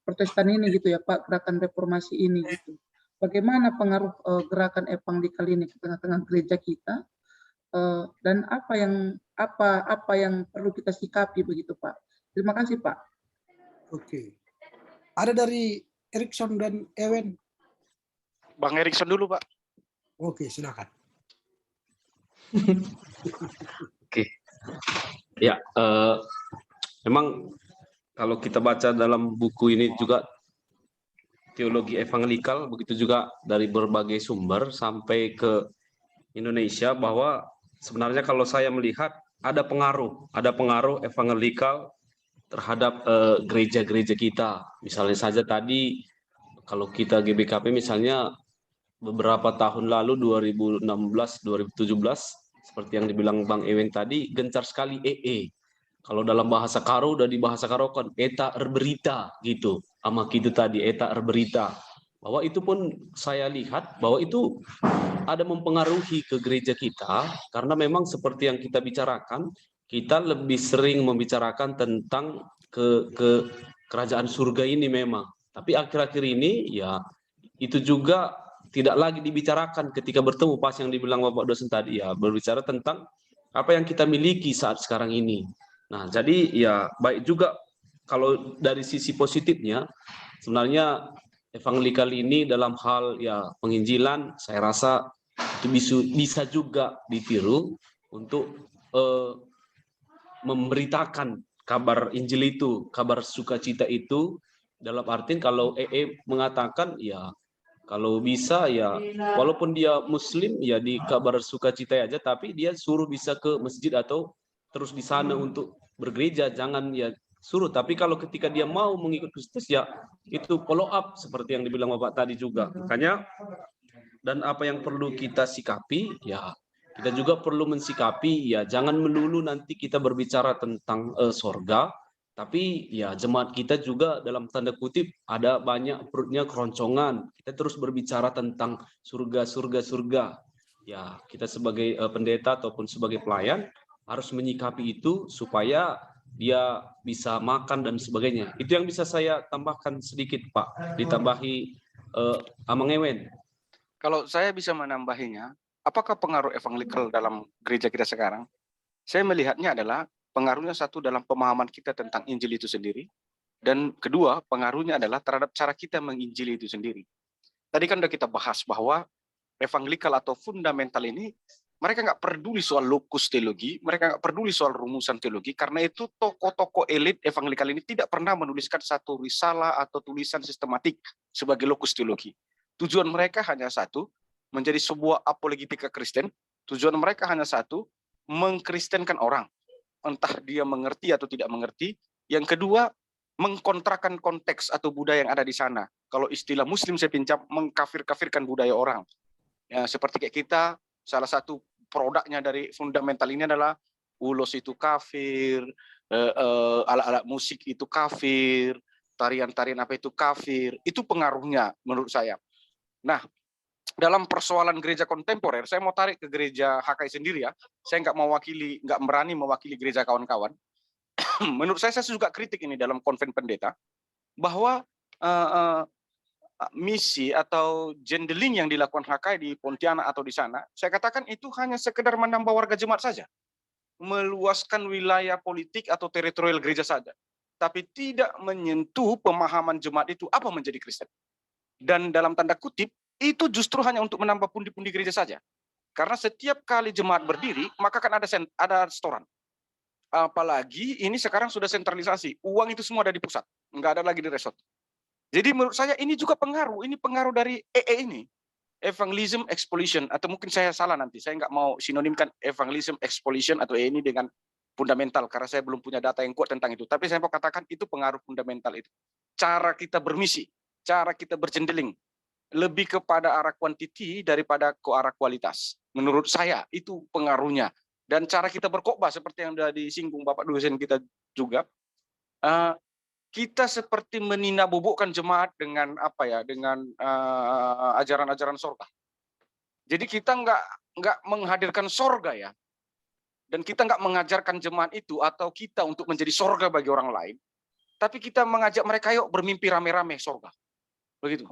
Protestan ini gitu ya Pak, gerakan reformasi ini gitu. Bagaimana pengaruh gerakan evangelikal ini ke tengah-tengah gereja kita dan apa yang perlu kita sikapi begitu Pak? Terima kasih Pak. Oke. Ada dari Erikson dan Ewen. Bang Erikson dulu Pak. Oke, silakan. Oke. Ya, memang kalau kita baca dalam buku ini juga teologi evangelikal, begitu juga dari berbagai sumber sampai ke Indonesia, bahwa sebenarnya kalau saya melihat ada pengaruh evangelikal terhadap gereja-gereja kita. Misalnya saja tadi kalau kita GBKP misalnya beberapa tahun lalu 2016-2017 seperti yang dibilang Bang Ewen tadi, gencar sekali EE. Kalau dalam bahasa Karo udah di bahasa Karo kan eta berita gitu. Sama gitu tadi eta berita. bahwa itu pun saya lihat bahwa itu ada mempengaruhi ke gereja kita, karena memang seperti yang kita bicarakan, kita lebih sering membicarakan tentang ke kerajaan surga ini memang. Tapi akhir-akhir ini ya itu juga tidak lagi dibicarakan ketika bertemu, pas yang dibilang Bapak dosen tadi, ya berbicara tentang apa yang kita miliki saat sekarang ini. Nah, jadi ya baik juga kalau dari sisi positifnya, sebenarnya evangelikal ini dalam hal ya penginjilan, saya rasa itu bisa juga ditiru untuk memberitakan kabar Injil itu, kabar sukacita itu, dalam artian kalau mengatakan ya kalau bisa ya walaupun dia Muslim ya di kabar sukacita aja, tapi dia suruh bisa ke masjid atau terus di sana untuk bergereja, jangan ya suruh. Tapi kalau ketika dia mau mengikut Kristus ya itu follow up seperti yang dibilang Bapak tadi juga. Makanya dan apa yang perlu kita sikapi ya kita juga perlu mensikapi ya jangan melulu nanti kita berbicara tentang sorga, tapi ya jemaat kita juga dalam tanda kutip ada banyak perutnya keroncongan. Kita terus berbicara tentang surga. Ya kita sebagai pendeta ataupun sebagai pelayan harus menyikapi itu supaya dia bisa makan dan sebagainya. Itu yang bisa saya tambahkan sedikit Pak, ditambahi Amang Ewen. Kalau saya bisa menambahinya, apakah pengaruh evangelikal dalam gereja kita sekarang? Saya melihatnya adalah pengaruhnya satu dalam pemahaman kita tentang Injil itu sendiri, dan kedua pengaruhnya adalah terhadap cara kita menginjili itu sendiri. Tadi kan sudah kita bahas bahwa evangelikal atau fundamental ini mereka nggak peduli soal lokus teologi, mereka nggak peduli soal rumusan teologi, karena itu tokoh-tokoh elit evangelikal ini tidak pernah menuliskan satu risalah atau tulisan sistematik sebagai lokus teologi. Tujuan mereka hanya satu, menjadi sebuah apologetika Kristen. Tujuan mereka hanya satu, mengkristenkan orang. Entah dia mengerti atau tidak mengerti. Yang kedua, mengkontrakan konteks atau budaya yang ada di sana. Kalau istilah Muslim saya pinjam, mengkafir-kafirkan budaya orang. Ya, seperti kayak kita, salah satu produknya dari fundamental ini adalah ulos itu kafir, alat-alat musik itu kafir, tarian-tarian apa itu kafir. Itu pengaruhnya menurut saya. Nah, dalam persoalan gereja kontemporer, saya mau tarik ke gereja HKI sendiri ya. Saya nggak berani mewakili gereja kawan-kawan. Menurut saya juga kritik ini dalam konven pendeta bahwa misi atau jendeling yang dilakukan HKI di Pontianak atau di sana, saya katakan itu hanya sekedar menambah warga jemaat saja, meluaskan wilayah politik atau teritorial gereja saja, tapi tidak menyentuh pemahaman jemaat itu apa menjadi Kristen. Dan dalam tanda kutip, itu justru hanya untuk menambah pundi-pundi gereja saja. Karena setiap kali jemaat berdiri, maka kan ada setoran. Apalagi ini sekarang sudah sentralisasi. Uang itu semua ada di pusat. Nggak ada lagi di resort. Jadi menurut saya ini juga pengaruh. Ini pengaruh dari ini. Evangelism Exploitation. Atau mungkin saya salah nanti. Saya nggak mau sinonimkan Evangelism Exploitation atau ini dengan fundamental. Karena saya belum punya data yang kuat tentang itu. Tapi saya mau katakan itu pengaruh fundamental itu. Cara kita bermisi. Cara kita berjendeling lebih kepada arah kuantiti daripada ke arah kualitas. Menurut saya itu pengaruhnya. Dan cara kita berkhotbah seperti yang sudah disinggung Bapak dosen kita juga, kita seperti meninabobokkan jemaat dengan apa ya, dengan ajaran-ajaran sorga. Jadi kita nggak menghadirkan sorga ya, dan kita nggak mengajarkan jemaat itu atau kita untuk menjadi sorga bagi orang lain, tapi kita mengajak mereka yuk bermimpi rame-rame sorga. Begitu.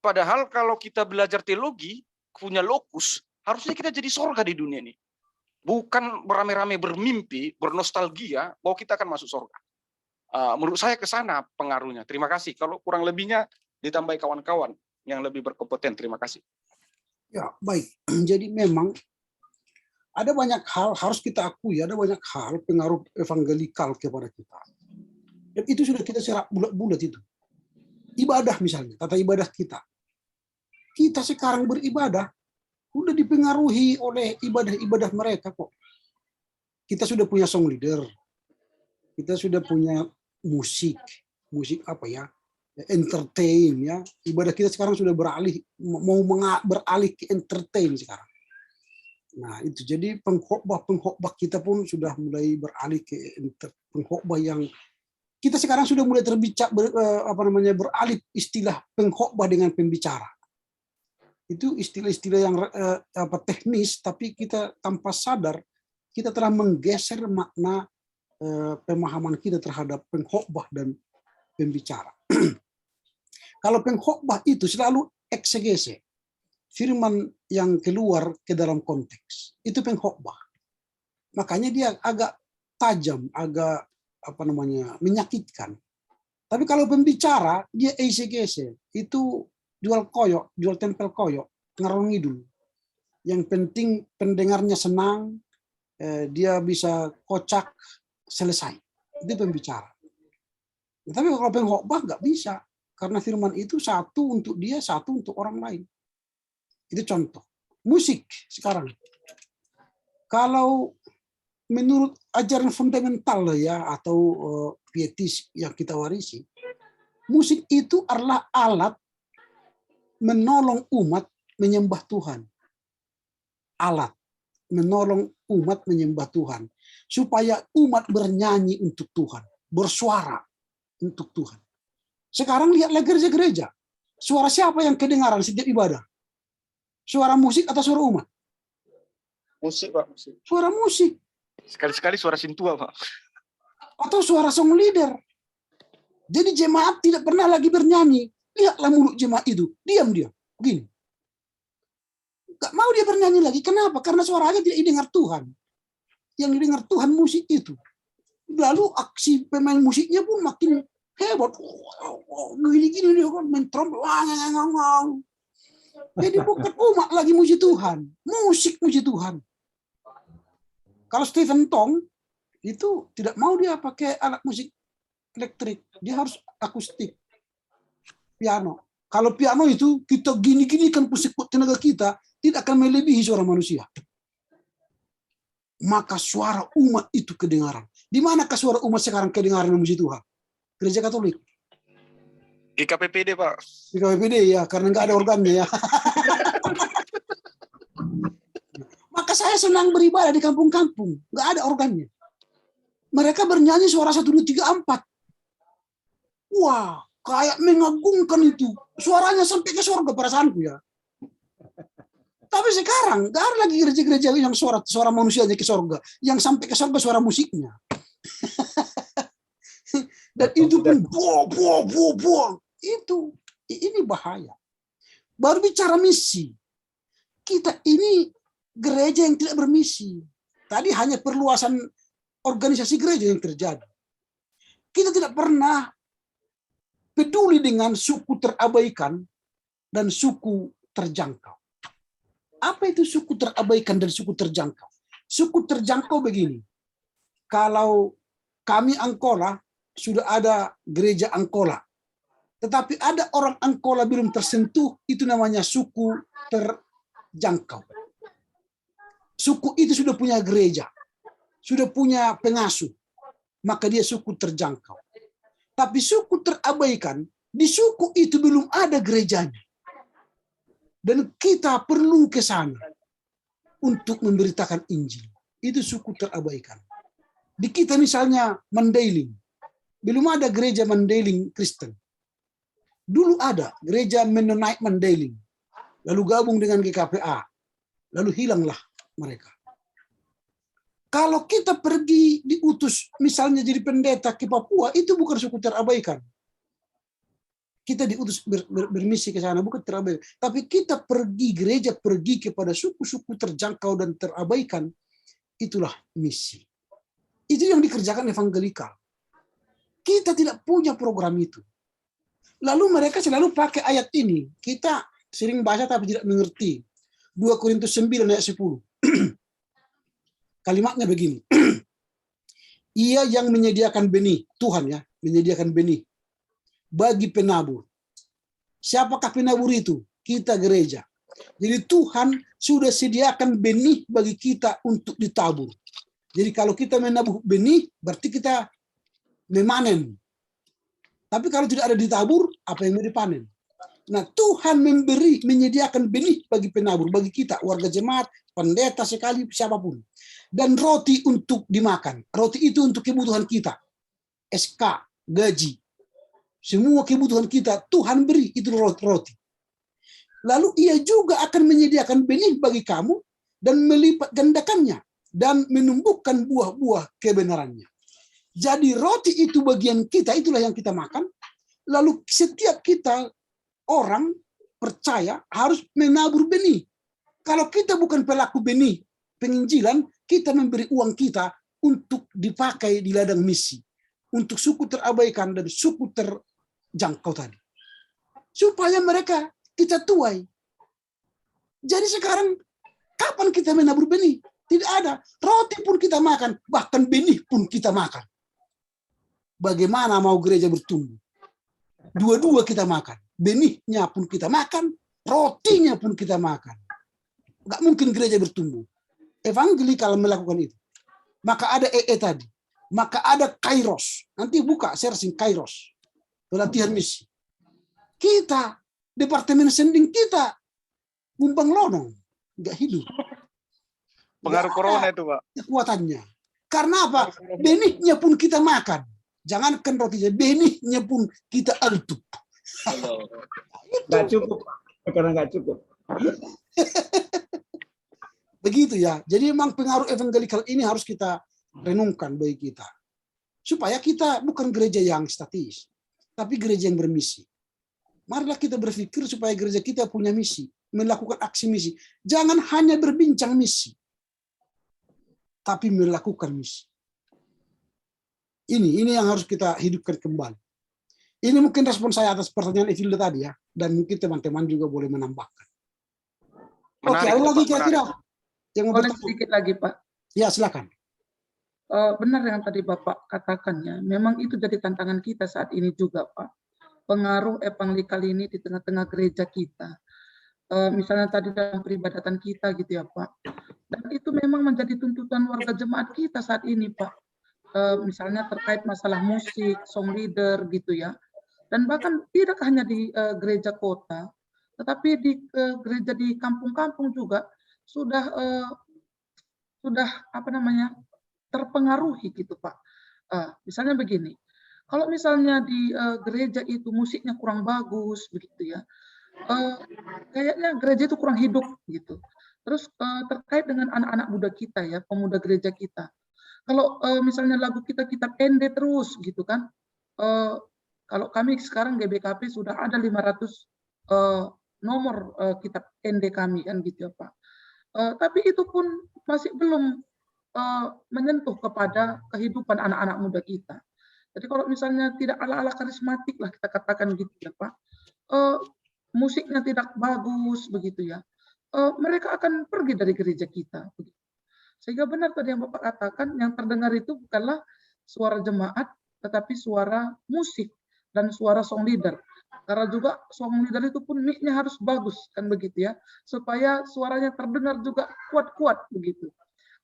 Padahal kalau kita belajar teologi, punya lokus, harusnya kita jadi sorga di dunia ini. Bukan beramai-ramai bermimpi, bernostalgia, bahwa kita akan masuk sorga. Menurut saya ke sana pengaruhnya. Terima kasih. Kalau kurang lebihnya ditambah kawan-kawan yang lebih berkompeten. Terima kasih. Ya, baik. Jadi memang ada banyak hal, harus kita akui, ada banyak hal pengaruh evangelikal kepada kita. Dan itu sudah kita serap bulat-bulat itu. Ibadah misalnya, tata ibadah kita. Kita sekarang beribadah, udah dipengaruhi oleh ibadah-ibadah mereka kok. Kita sudah punya song leader, kita sudah punya musik apa ya, entertain ya. Ibadah kita sekarang sudah beralih ke entertain sekarang. Nah itu jadi pengkhotbah kita pun sudah mulai beralih ke pengkhotbah yang kita sekarang sudah mulai beralih istilah pengkhotbah dengan pembicara. Itu istilah-istilah yang teknis, tapi kita tanpa sadar kita telah menggeser makna pemahaman kita terhadap pengkhotbah dan pembicara. Kalau pengkhotbah itu selalu eksegese, firman yang keluar ke dalam konteks, itu pengkhotbah. Makanya dia agak tajam, agak menyakitkan. Tapi kalau pembicara dia eksegese, itu jual koyok, jual tempel koyok, ngarang ngidul. Yang penting pendengarnya senang, dia bisa kocak, selesai. Itu pembicara. Tapi kalau pengkhotbah nggak bisa, karena firman itu satu untuk dia, satu untuk orang lain. Itu contoh. Musik sekarang. Kalau menurut ajaran fundamental ya, atau pietis yang kita warisi, musik itu adalah alat menolong umat menyembah Tuhan. Alat menolong umat menyembah Tuhan. Supaya umat bernyanyi untuk Tuhan. Bersuara untuk Tuhan. Sekarang lihatlah gereja-gereja. Suara siapa yang kedengaran setiap ibadah? Suara musik atau suara umat? Musik, Pak. Musik. Suara musik. Sekali-sekali suara sintua, Pak. Atau suara song leader. Jadi jemaat tidak pernah lagi bernyanyi. Lihatlah mulut jemaat itu. Diam dia. Begini. Gak mau dia bernyanyi lagi. Kenapa? Karena suaranya tidak didengar Tuhan. Yang didengar Tuhan musik itu. Lalu aksi pemain musiknya pun makin hebat. Gini-gini dia kan main trompet. Jadi bukan umat lagi muji Tuhan. Musik muji Tuhan. Kalau Stephen Tong itu tidak mau dia pakai alat musik elektrik. Dia harus akustik. Piano. Kalau piano itu kita gini-gini kan pusat tenaga kita tidak akan melebihi suara manusia. Maka suara umat itu kedengaran. Di manakah suara umat sekarang kedengaran memuji Tuhan? Gereja Katolik. GKPPD, Pak. GKPPD ya, karena nggak ada organnya ya. Maka saya senang beribadah di kampung-kampung, nggak ada organnya. Mereka bernyanyi suara 1, 2, 3, 4. Wah, kayak mengagumkan itu. Suaranya sampai ke surga perasaanku ya. Tapi sekarang nggak ada lagi gereja-gereja yang suara manusianya ke surga, yang sampai ke surga suara musiknya. Dan itu pun buang. Ini bahaya. Baru bicara misi. Kita ini gereja yang tidak bermisi. Tadi hanya perluasan organisasi gereja yang terjadi. Kita tidak pernah peduli dengan suku terabaikan dan suku terjangkau. Apa itu suku terabaikan dan suku terjangkau? Suku terjangkau begini. Kalau kami Angkola, sudah ada gereja Angkola. Tetapi ada orang Angkola belum tersentuh, itu namanya suku terjangkau. Suku itu sudah punya gereja, sudah punya pengasuh, maka dia suku terjangkau. Tapi suku terabaikan, di suku itu belum ada gerejanya. Dan kita perlu ke sana untuk memberitakan Injil. Itu suku terabaikan. Di kita misalnya Mandailing, belum ada gereja Mandailing Kristen. Dulu ada gereja Mennonite Mandailing, lalu gabung dengan GKPA, lalu hilanglah mereka. Kalau kita pergi diutus misalnya jadi pendeta ke Papua, itu bukan suku terabaikan. Kita diutus bermisi ke sana, bukan terabaikan. Tapi kita pergi, gereja pergi kepada suku-suku terjangkau dan terabaikan, itulah misi. Itu yang dikerjakan evangelikal. Kita tidak punya program itu. Lalu mereka selalu pakai ayat ini. Kita sering baca tapi tidak mengerti. 2 Korintus 9 ayat 10. Kalimatnya begini. Ia yang menyediakan benih, Tuhan ya, menyediakan benih bagi penabur. Siapakah penabur itu? Kita gereja. Jadi Tuhan sudah sediakan benih bagi kita untuk ditabur. Jadi kalau kita menabur benih, berarti kita memanen. Tapi kalau tidak ada ditabur, apa yang mau dipanen? Nah, Tuhan menyediakan benih bagi penabur, bagi kita, warga jemaat, pendeta sekali, siapapun. Dan roti untuk dimakan. Roti itu untuk kebutuhan kita. SK, gaji, semua kebutuhan kita Tuhan beri, itu roti. Lalu ia juga akan menyediakan benih bagi kamu dan melipat gandakannya dan menumbuhkan buah-buah kebenarannya. Jadi roti itu bagian kita, itulah yang kita makan. Lalu setiap kita orang percaya harus menabur benih. Kalau kita bukan pelaku benih penginjilan, kita memberi uang kita untuk dipakai di ladang misi. Untuk suku terabaikan dan suku terjangkau tadi. Supaya mereka kita tuai. Jadi sekarang kapan kita menabur benih? Tidak ada. Roti pun kita makan, bahkan benih pun kita makan. Bagaimana mau gereja bertumbuh? Dua-dua kita makan. Benihnya pun kita makan, rotinya pun kita makan. Nggak mungkin gereja bertumbuh. Evangelikal melakukan itu. Maka ada EE tadi. Maka ada Kairos. Nanti buka searching Kairos. Pelatihan misi. Kita, departemen sending kita, gumbang lonong. Nggak hidup. Pengaruh corona itu, Pak. Kekuatannya. Karena apa? Benihnya pun kita makan. Jangankan rotinya, benihnya pun kita aduk. Nggak cukup, karena nggak cukup. Begitu ya. Jadi memang pengaruh evangelikal ini harus kita renungkan bagi kita. Supaya kita bukan gereja yang statis, tapi gereja yang bermisi. Marilah kita berpikir supaya gereja kita punya misi, melakukan aksi misi. Jangan hanya berbincang misi, tapi melakukan misi. Ini yang harus kita hidupkan kembali. Ini mungkin respon saya atas pertanyaan Evilda tadi ya, dan mungkin teman-teman juga boleh menambahkan. Oke, ada lagi kira-kira yang mau bertanya? Sedikit lagi, Pak. Ya, silakan. Benar yang tadi Bapak katakan ya, memang itu jadi tantangan kita saat ini juga, Pak. Pengaruh evangelikal ini di tengah-tengah gereja kita. Misalnya tadi dalam peribadatan kita gitu ya, Pak. Dan itu memang menjadi tuntutan warga jemaat kita saat ini, Pak. Misalnya terkait masalah musik, song leader gitu ya. Dan bahkan tidak hanya di gereja kota, tetapi di gereja di kampung-kampung juga sudah terpengaruhi gitu, Pak. Misalnya begini, kalau misalnya di gereja itu musiknya kurang bagus begitu ya, kayaknya gereja itu kurang hidup gitu. Terus terkait dengan anak-anak muda kita ya, pemuda gereja kita. Kalau misalnya lagu kita pendek terus gitu kan, kalau kami sekarang GBKP sudah ada 500 nomor kitab pendek kami kan gitu ya, Pak. Tapi itu pun masih belum menyentuh kepada kehidupan anak-anak muda kita. Jadi kalau misalnya tidak ala-ala karismatik lah kita katakan gitu ya, Pak. Musiknya tidak bagus begitu ya. Mereka akan pergi dari gereja kita. Begitu. Sehingga benar tadi yang Bapak katakan, yang terdengar itu bukanlah suara jemaat, tetapi suara musik dan suara song leader. Karena juga song leader itu pun mic-nya harus bagus, kan begitu ya, supaya suaranya terdengar juga kuat-kuat begitu.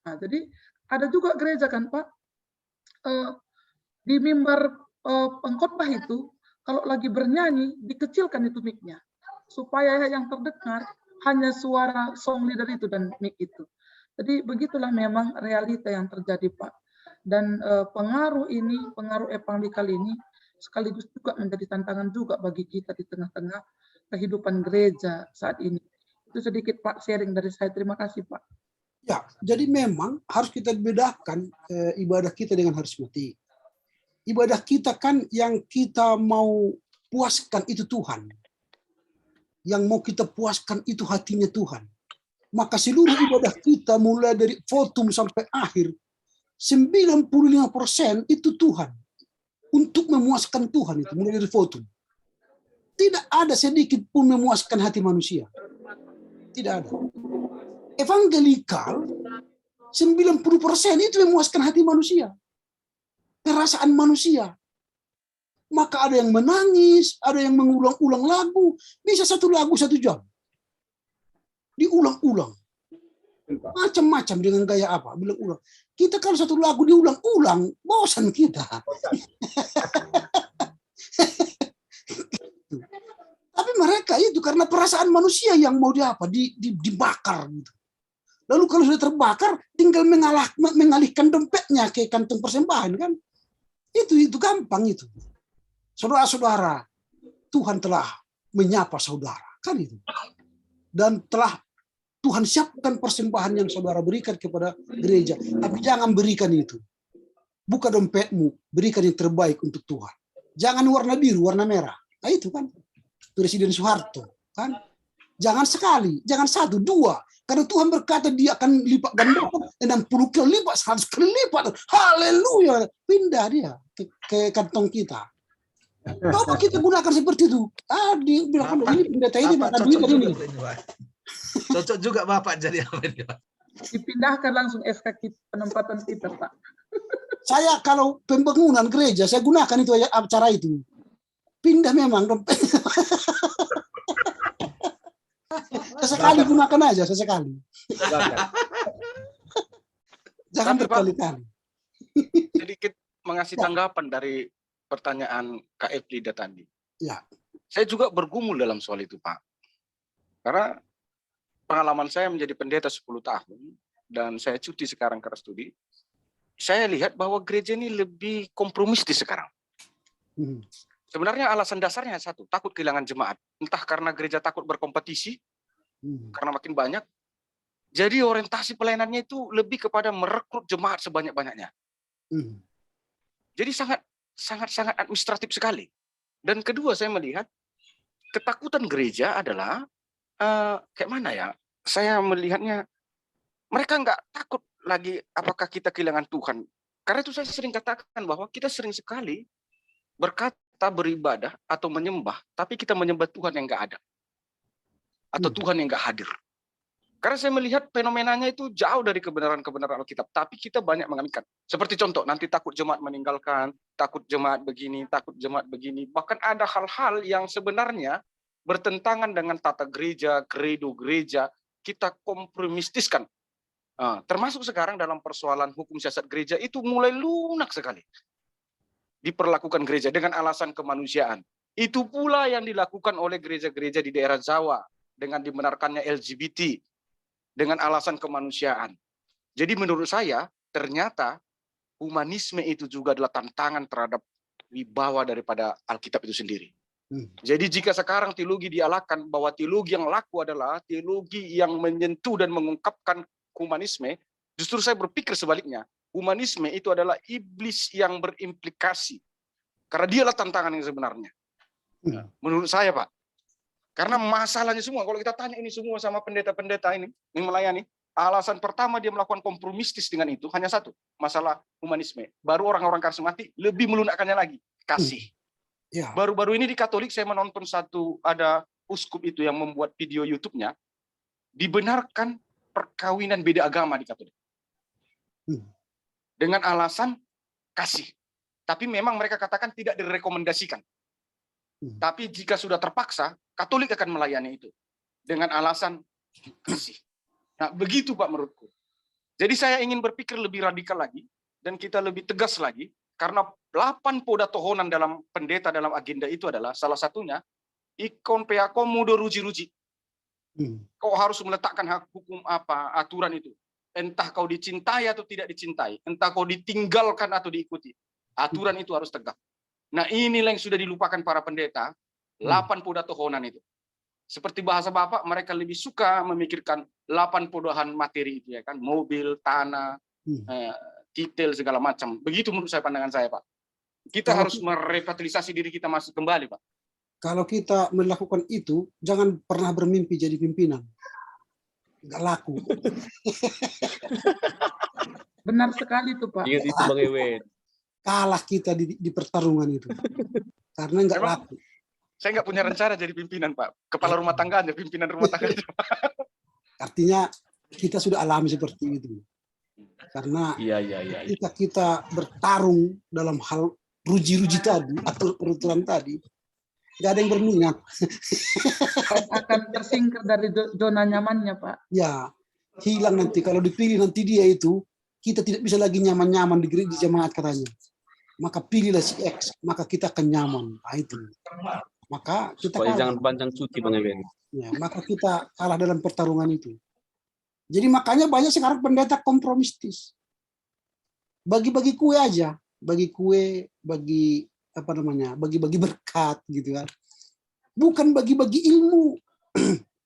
Nah, jadi ada juga gereja kan Pak, di mimbar pengkhotbah itu, kalau lagi bernyanyi, dikecilkan itu mic-nya, supaya yang terdengar hanya suara song leader itu dan mic itu. Jadi begitulah memang realita yang terjadi, Pak. Dan pengaruh evangelikal ini sekaligus juga menjadi tantangan juga bagi kita di tengah-tengah kehidupan gereja saat ini. Itu sedikit Pak sharing dari saya. Terima kasih Pak. Ya, jadi memang harus kita bedakan ibadah kita dengan harismatik. Ibadah kita kan yang kita mau puaskan itu Tuhan. Yang mau kita puaskan itu hatinya Tuhan. Maka seluruh ibadah kita mulai dari votum sampai akhir 95% itu Tuhan. Untuk memuaskan Tuhan itu mulai dari votum. Tidak ada sedikit pun memuaskan hati manusia. Tidak ada. Evangelikal 90% itu memuaskan hati manusia. Perasaan manusia. Maka ada yang menangis, ada yang mengulang-ulang lagu, bisa satu lagu 1 jam. Diulang-ulang. Macam-macam dengan gaya apa? Bilang ulang. Kita kalau satu lagu diulang-ulang, bosan kita. Tapi mereka itu karena perasaan manusia yang mau dibakar gitu. Lalu kalau sudah terbakar, tinggal mengalihkan dompetnya ke kantong persembahan kan? Itu gampang itu. saudara-saudara, Tuhan telah menyapa saudara, kan itu. Dan telah Tuhan siapkan persembahan yang saudara berikan kepada gereja. Tapi jangan berikan itu. Buka dompetmu, berikan yang terbaik untuk Tuhan. Jangan warna biru, warna merah. Nah itu kan Presiden Soeharto, kan? Jangan sekali, jangan satu, dua. Karena Tuhan berkata dia akan lipat gandakan 60 kali lipat, 100 kali lipat. Haleluya. Pindah dia ke kantong kita. Coba kita gunakan seperti itu. Dia bilang, ini pendeta ini ada duit dari ini. Cocok juga Bapak jadi apa ini, Pak? Dipindahkan langsung SK penempatan kita, Pak. Saya kalau pembangunan gereja, saya gunakan itu acara itu. Pindah memang. Sesekali gunakan aja, sesekali. Jangan berkali-kali. Sedikit mengasih tanggapan dari pertanyaan KF Lida tadi. Ya. Saya juga bergumul dalam soal itu, Pak. Karena pengalaman saya menjadi pendeta 10 tahun, dan saya cuti sekarang karena studi, saya lihat bahwa gereja ini lebih kompromistis sekarang. Sebenarnya alasan dasarnya satu, takut kehilangan jemaat. Entah karena gereja takut berkompetisi, karena makin banyak. Jadi orientasi pelayanannya itu lebih kepada merekrut jemaat sebanyak-banyaknya. Jadi sangat administratif sekali. Dan kedua saya melihat ketakutan gereja adalah kayak mana ya? Saya melihatnya mereka nggak takut lagi apakah kita kehilangan Tuhan. Karena itu saya sering katakan bahwa kita sering sekali berkata beribadah atau menyembah, tapi kita menyembah Tuhan yang nggak ada. Atau Tuhan yang nggak hadir. Karena saya melihat fenomenanya itu jauh dari kebenaran-kebenaran Alkitab. Tapi kita banyak mengambilkan. Seperti contoh, nanti takut jemaat meninggalkan, takut jemaat begini, takut jemaat begini. Bahkan ada hal-hal yang sebenarnya bertentangan dengan tata gereja, kredo gereja, kita kompromistiskan. Termasuk sekarang dalam persoalan hukum siasat gereja itu mulai lunak sekali. Diperlakukan gereja dengan alasan kemanusiaan. Itu pula yang dilakukan oleh gereja-gereja di daerah Jawa dengan dibenarkannya LGBT dengan alasan kemanusiaan. Jadi menurut saya ternyata humanisme itu juga adalah tantangan terhadap wibawa daripada Alkitab itu sendiri. Jadi jika sekarang teologi dialahkan bahwa teologi yang laku adalah teologi yang menyentuh dan mengungkapkan humanisme, justru saya berpikir sebaliknya. Humanisme itu adalah iblis yang berimplikasi. Karena dialah tantangan yang sebenarnya. Menurut saya, Pak. Karena masalahnya semua, kalau kita tanya ini semua sama pendeta-pendeta ini, yang melayani, alasan pertama dia melakukan kompromistis dengan itu, hanya satu, masalah humanisme. Baru orang-orang karismatik lebih melunakkannya lagi, kasih. Baru-baru ini di Katolik, saya menonton ada uskup itu yang membuat video YouTube-nya, dibenarkan perkawinan beda agama di Katolik. Dengan alasan kasih. Tapi memang mereka katakan tidak direkomendasikan. Tapi jika sudah terpaksa, Katolik akan melayani itu. Dengan alasan kasih. Nah, begitu Pak menurutku. Jadi saya ingin berpikir lebih radikal lagi, dan kita lebih tegas lagi, karena 8 poda tohonan dalam pendeta dalam agenda itu adalah, salah satunya, ikon peako mudo ruji-ruji. Kau harus meletakkan hak hukum apa, aturan itu. Entah kau dicintai atau tidak dicintai, entah kau ditinggalkan atau diikuti, aturan itu harus tegak. Nah inilah yang sudah dilupakan para pendeta, 8 poda tohonan itu. Seperti bahasa Bapak, mereka lebih suka memikirkan 8 podahan materi itu ya kan, mobil, tanah, titel segala macam. Begitu menurut saya pandangan saya Pak. Kita harus merevitalisasi diri kita masuk kembali Pak. Kalau kita melakukan itu, jangan pernah bermimpi jadi pimpinan. Nggak laku. Benar sekali tuh Pak. Ingat itu Bang Ewen. Kalah kita di pertarungan itu. Karena nggak laku. Saya nggak punya rencana jadi pimpinan Pak. Kepala rumah tangga aja, pimpinan rumah tangga aja. Artinya kita sudah alami seperti itu. Karena ketika kita bertarung dalam hal ruji-ruji tadi, atau peraturan tadi, nggak ada yang berminat. Akan tersingkir dari zona nyamannya, Pak. Ya, hilang nanti. Kalau dipilih nanti dia itu, kita tidak bisa lagi nyaman-nyaman di jemaat katanya. Maka pilihlah si X, maka kita akan nyaman. Nah, itu. Maka kita kalah. Jangan panjang cuti, Bang Eben. Ya, maka kita kalah dalam pertarungan itu. Jadi makanya banyak sekarang pendeta kompromistis. Bagi-bagi kue aja. Bagi kue, bagi bagi-bagi berkat gitu kan. Bukan bagi-bagi ilmu.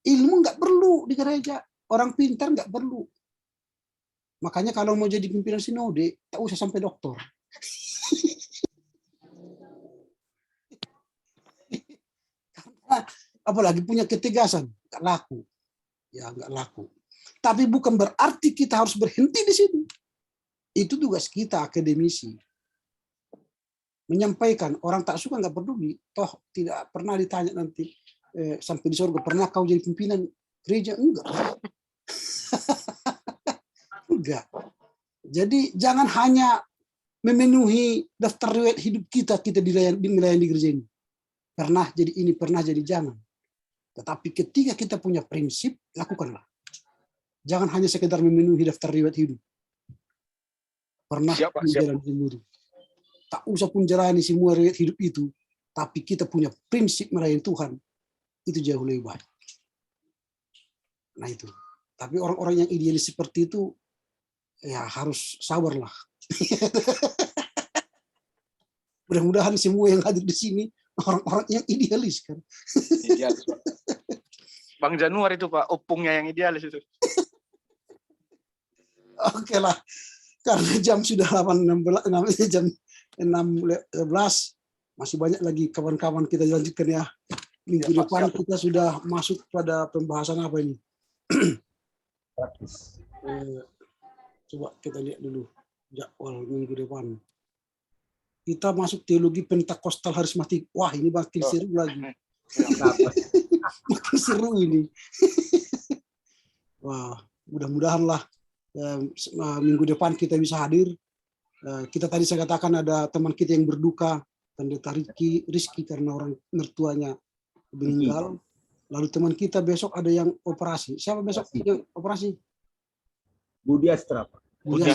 Ilmu nggak perlu di gereja. Orang pintar nggak perlu. Makanya kalau mau jadi pimpinan sinode, tak usah sampai doktor. Karena apalagi punya ketegasan, nggak laku. Ya nggak laku. Tapi bukan berarti kita harus berhenti di situ. Itu tugas kita akademisi. Menyampaikan, orang tak suka nggak peduli. Toh tidak pernah ditanya nanti sampai di surga, pernah kau jadi pimpinan gereja? Enggak. Enggak. Jadi jangan hanya memenuhi daftar riwayat hidup kita melayani di gereja ini. Pernah jadi ini, pernah jadi jangan. Tetapi ketika kita punya prinsip, lakukanlah. Jangan hanya sekedar memenuhi daftar riwayat hidup. Pernah menjalani semua. Tak usah pun jalani semua riwayat hidup itu, tapi kita punya prinsip melayani Tuhan, itu jauh lebih baik. Nah itu. Tapi orang-orang yang idealis seperti itu, ya harus sabarlah. Mudah-mudahan semua yang hadir di sini orang-orang yang idealis kan. Idealis, Pak. Bang Januar itu Pak, opungnya yang idealis itu. Oke lah, karena jam sudah 8.16, jam 6.11, masih banyak lagi kawan-kawan kita lanjutkan ya. Minggu depan kita sudah masuk pada pembahasan apa ini? Coba kita lihat dulu jadwal minggu depan. Kita masuk teologi Pentakostal Harismatik. Wah, ini makin seru lagi. Makin seru ini. Wah, mudah-mudahan lah minggu depan kita bisa hadir. Kita tadi saya katakan ada teman kita yang berduka, Pendeta Rizky karena orang mertuanya meninggal. Lalu teman kita besok ada yang operasi. Siapa besok yang operasi? Budi Astra, Pak. Budi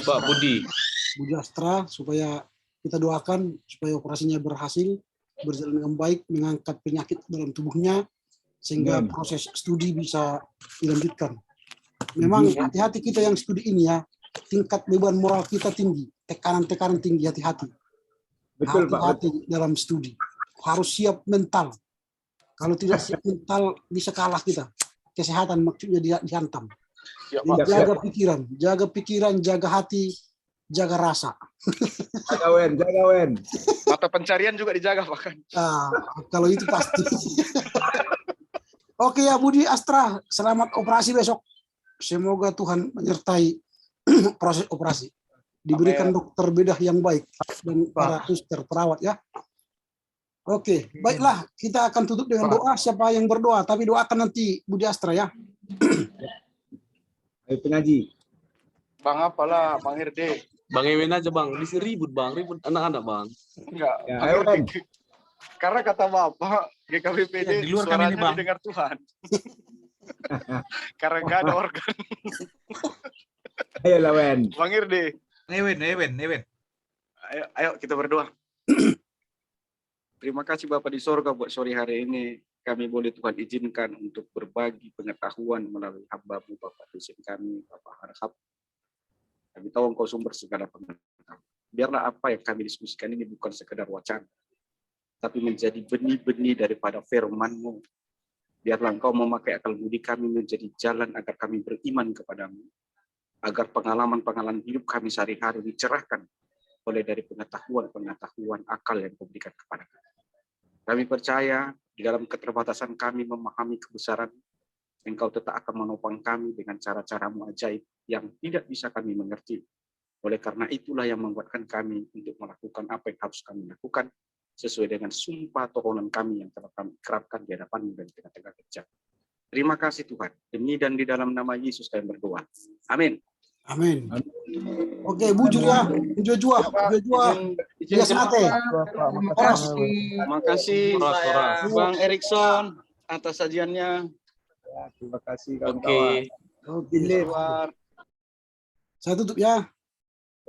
Astra, supaya kita doakan supaya operasinya berhasil, berjalan dengan baik, mengangkat penyakit dalam tubuhnya, sehingga proses studi bisa dilanjutkan. Memang hati-hati kita yang studi ini ya, tingkat beban moral kita tinggi, tekanan-tekanan tinggi, hati-hati. Betul, Pak. Hati-hati dalam studi. Harus siap mental. Kalau tidak siap mental, bisa kalah kita. Kesehatan maksudnya dihantam. Jaga pikiran, jaga hati, jaga rasa. Jaga wen. Mata pencarian juga dijaga bahkan. Kalau itu pasti. Oke ya Budi Astra, selamat operasi besok. Semoga Tuhan menyertai proses operasi. Diberikan dokter bedah yang baik dan para suster perawat ya. Oke, baiklah kita akan tutup dengan doa. Siapa yang berdoa? Tapi doakan nanti Budi Astra ya. Ayo pengaji. Bang apalah, Bang Herde. Bang Ewen aja Bang, bisa ribut anak-anak Bang. Enggak. Ya, ayo Bang. Karena kata Bapak, GKBPD ya, di luar kami ini, Bang. Didengar Tuhan. Karena nggak ada organ. Ayo lah Wen. Bang Herde. Ewen. Ayo kita berdoa. Terima kasih Bapak di sorga buat sore hari ini. Kami boleh Tuhan izinkan untuk berbagi pengetahuan melalui hamba-Mu Bapak dosen kami, Bapak Harhab. Kami tahu Engkau sumber segala pengetahuan. Biarlah apa yang kami diskusikan ini bukan sekedar wacana, tapi menjadi benih-benih daripada firman-Mu. Biarlah Engkau memakai akal budi kami menjadi jalan agar kami beriman kepadamu. Agar pengalaman-pengalaman hidup kami sehari-hari dicerahkan oleh dari pengetahuan akal yang Kau berikan kepada kami. Kami percaya di dalam keterbatasan kami memahami kebesaran, Engkau tetap akan menopang kami dengan cara-cara-Mu ajaib yang tidak bisa kami mengerti. Oleh karena itulah yang membuatkan kami untuk melakukan apa yang harus kami lakukan sesuai dengan sumpah tohonan kami yang telah kami ikrarkan di hadapan-Mu dan tengah-tengah kerja. Terima kasih Tuhan. Demi dan di dalam nama Yesus kami berdoa. Amin. Amin. Oke, bujur ya. Jujua. Ya, sanate. Terima kasih Bang Erikson atas sajiannya. Terima kasih Oke. Saya tutup ya.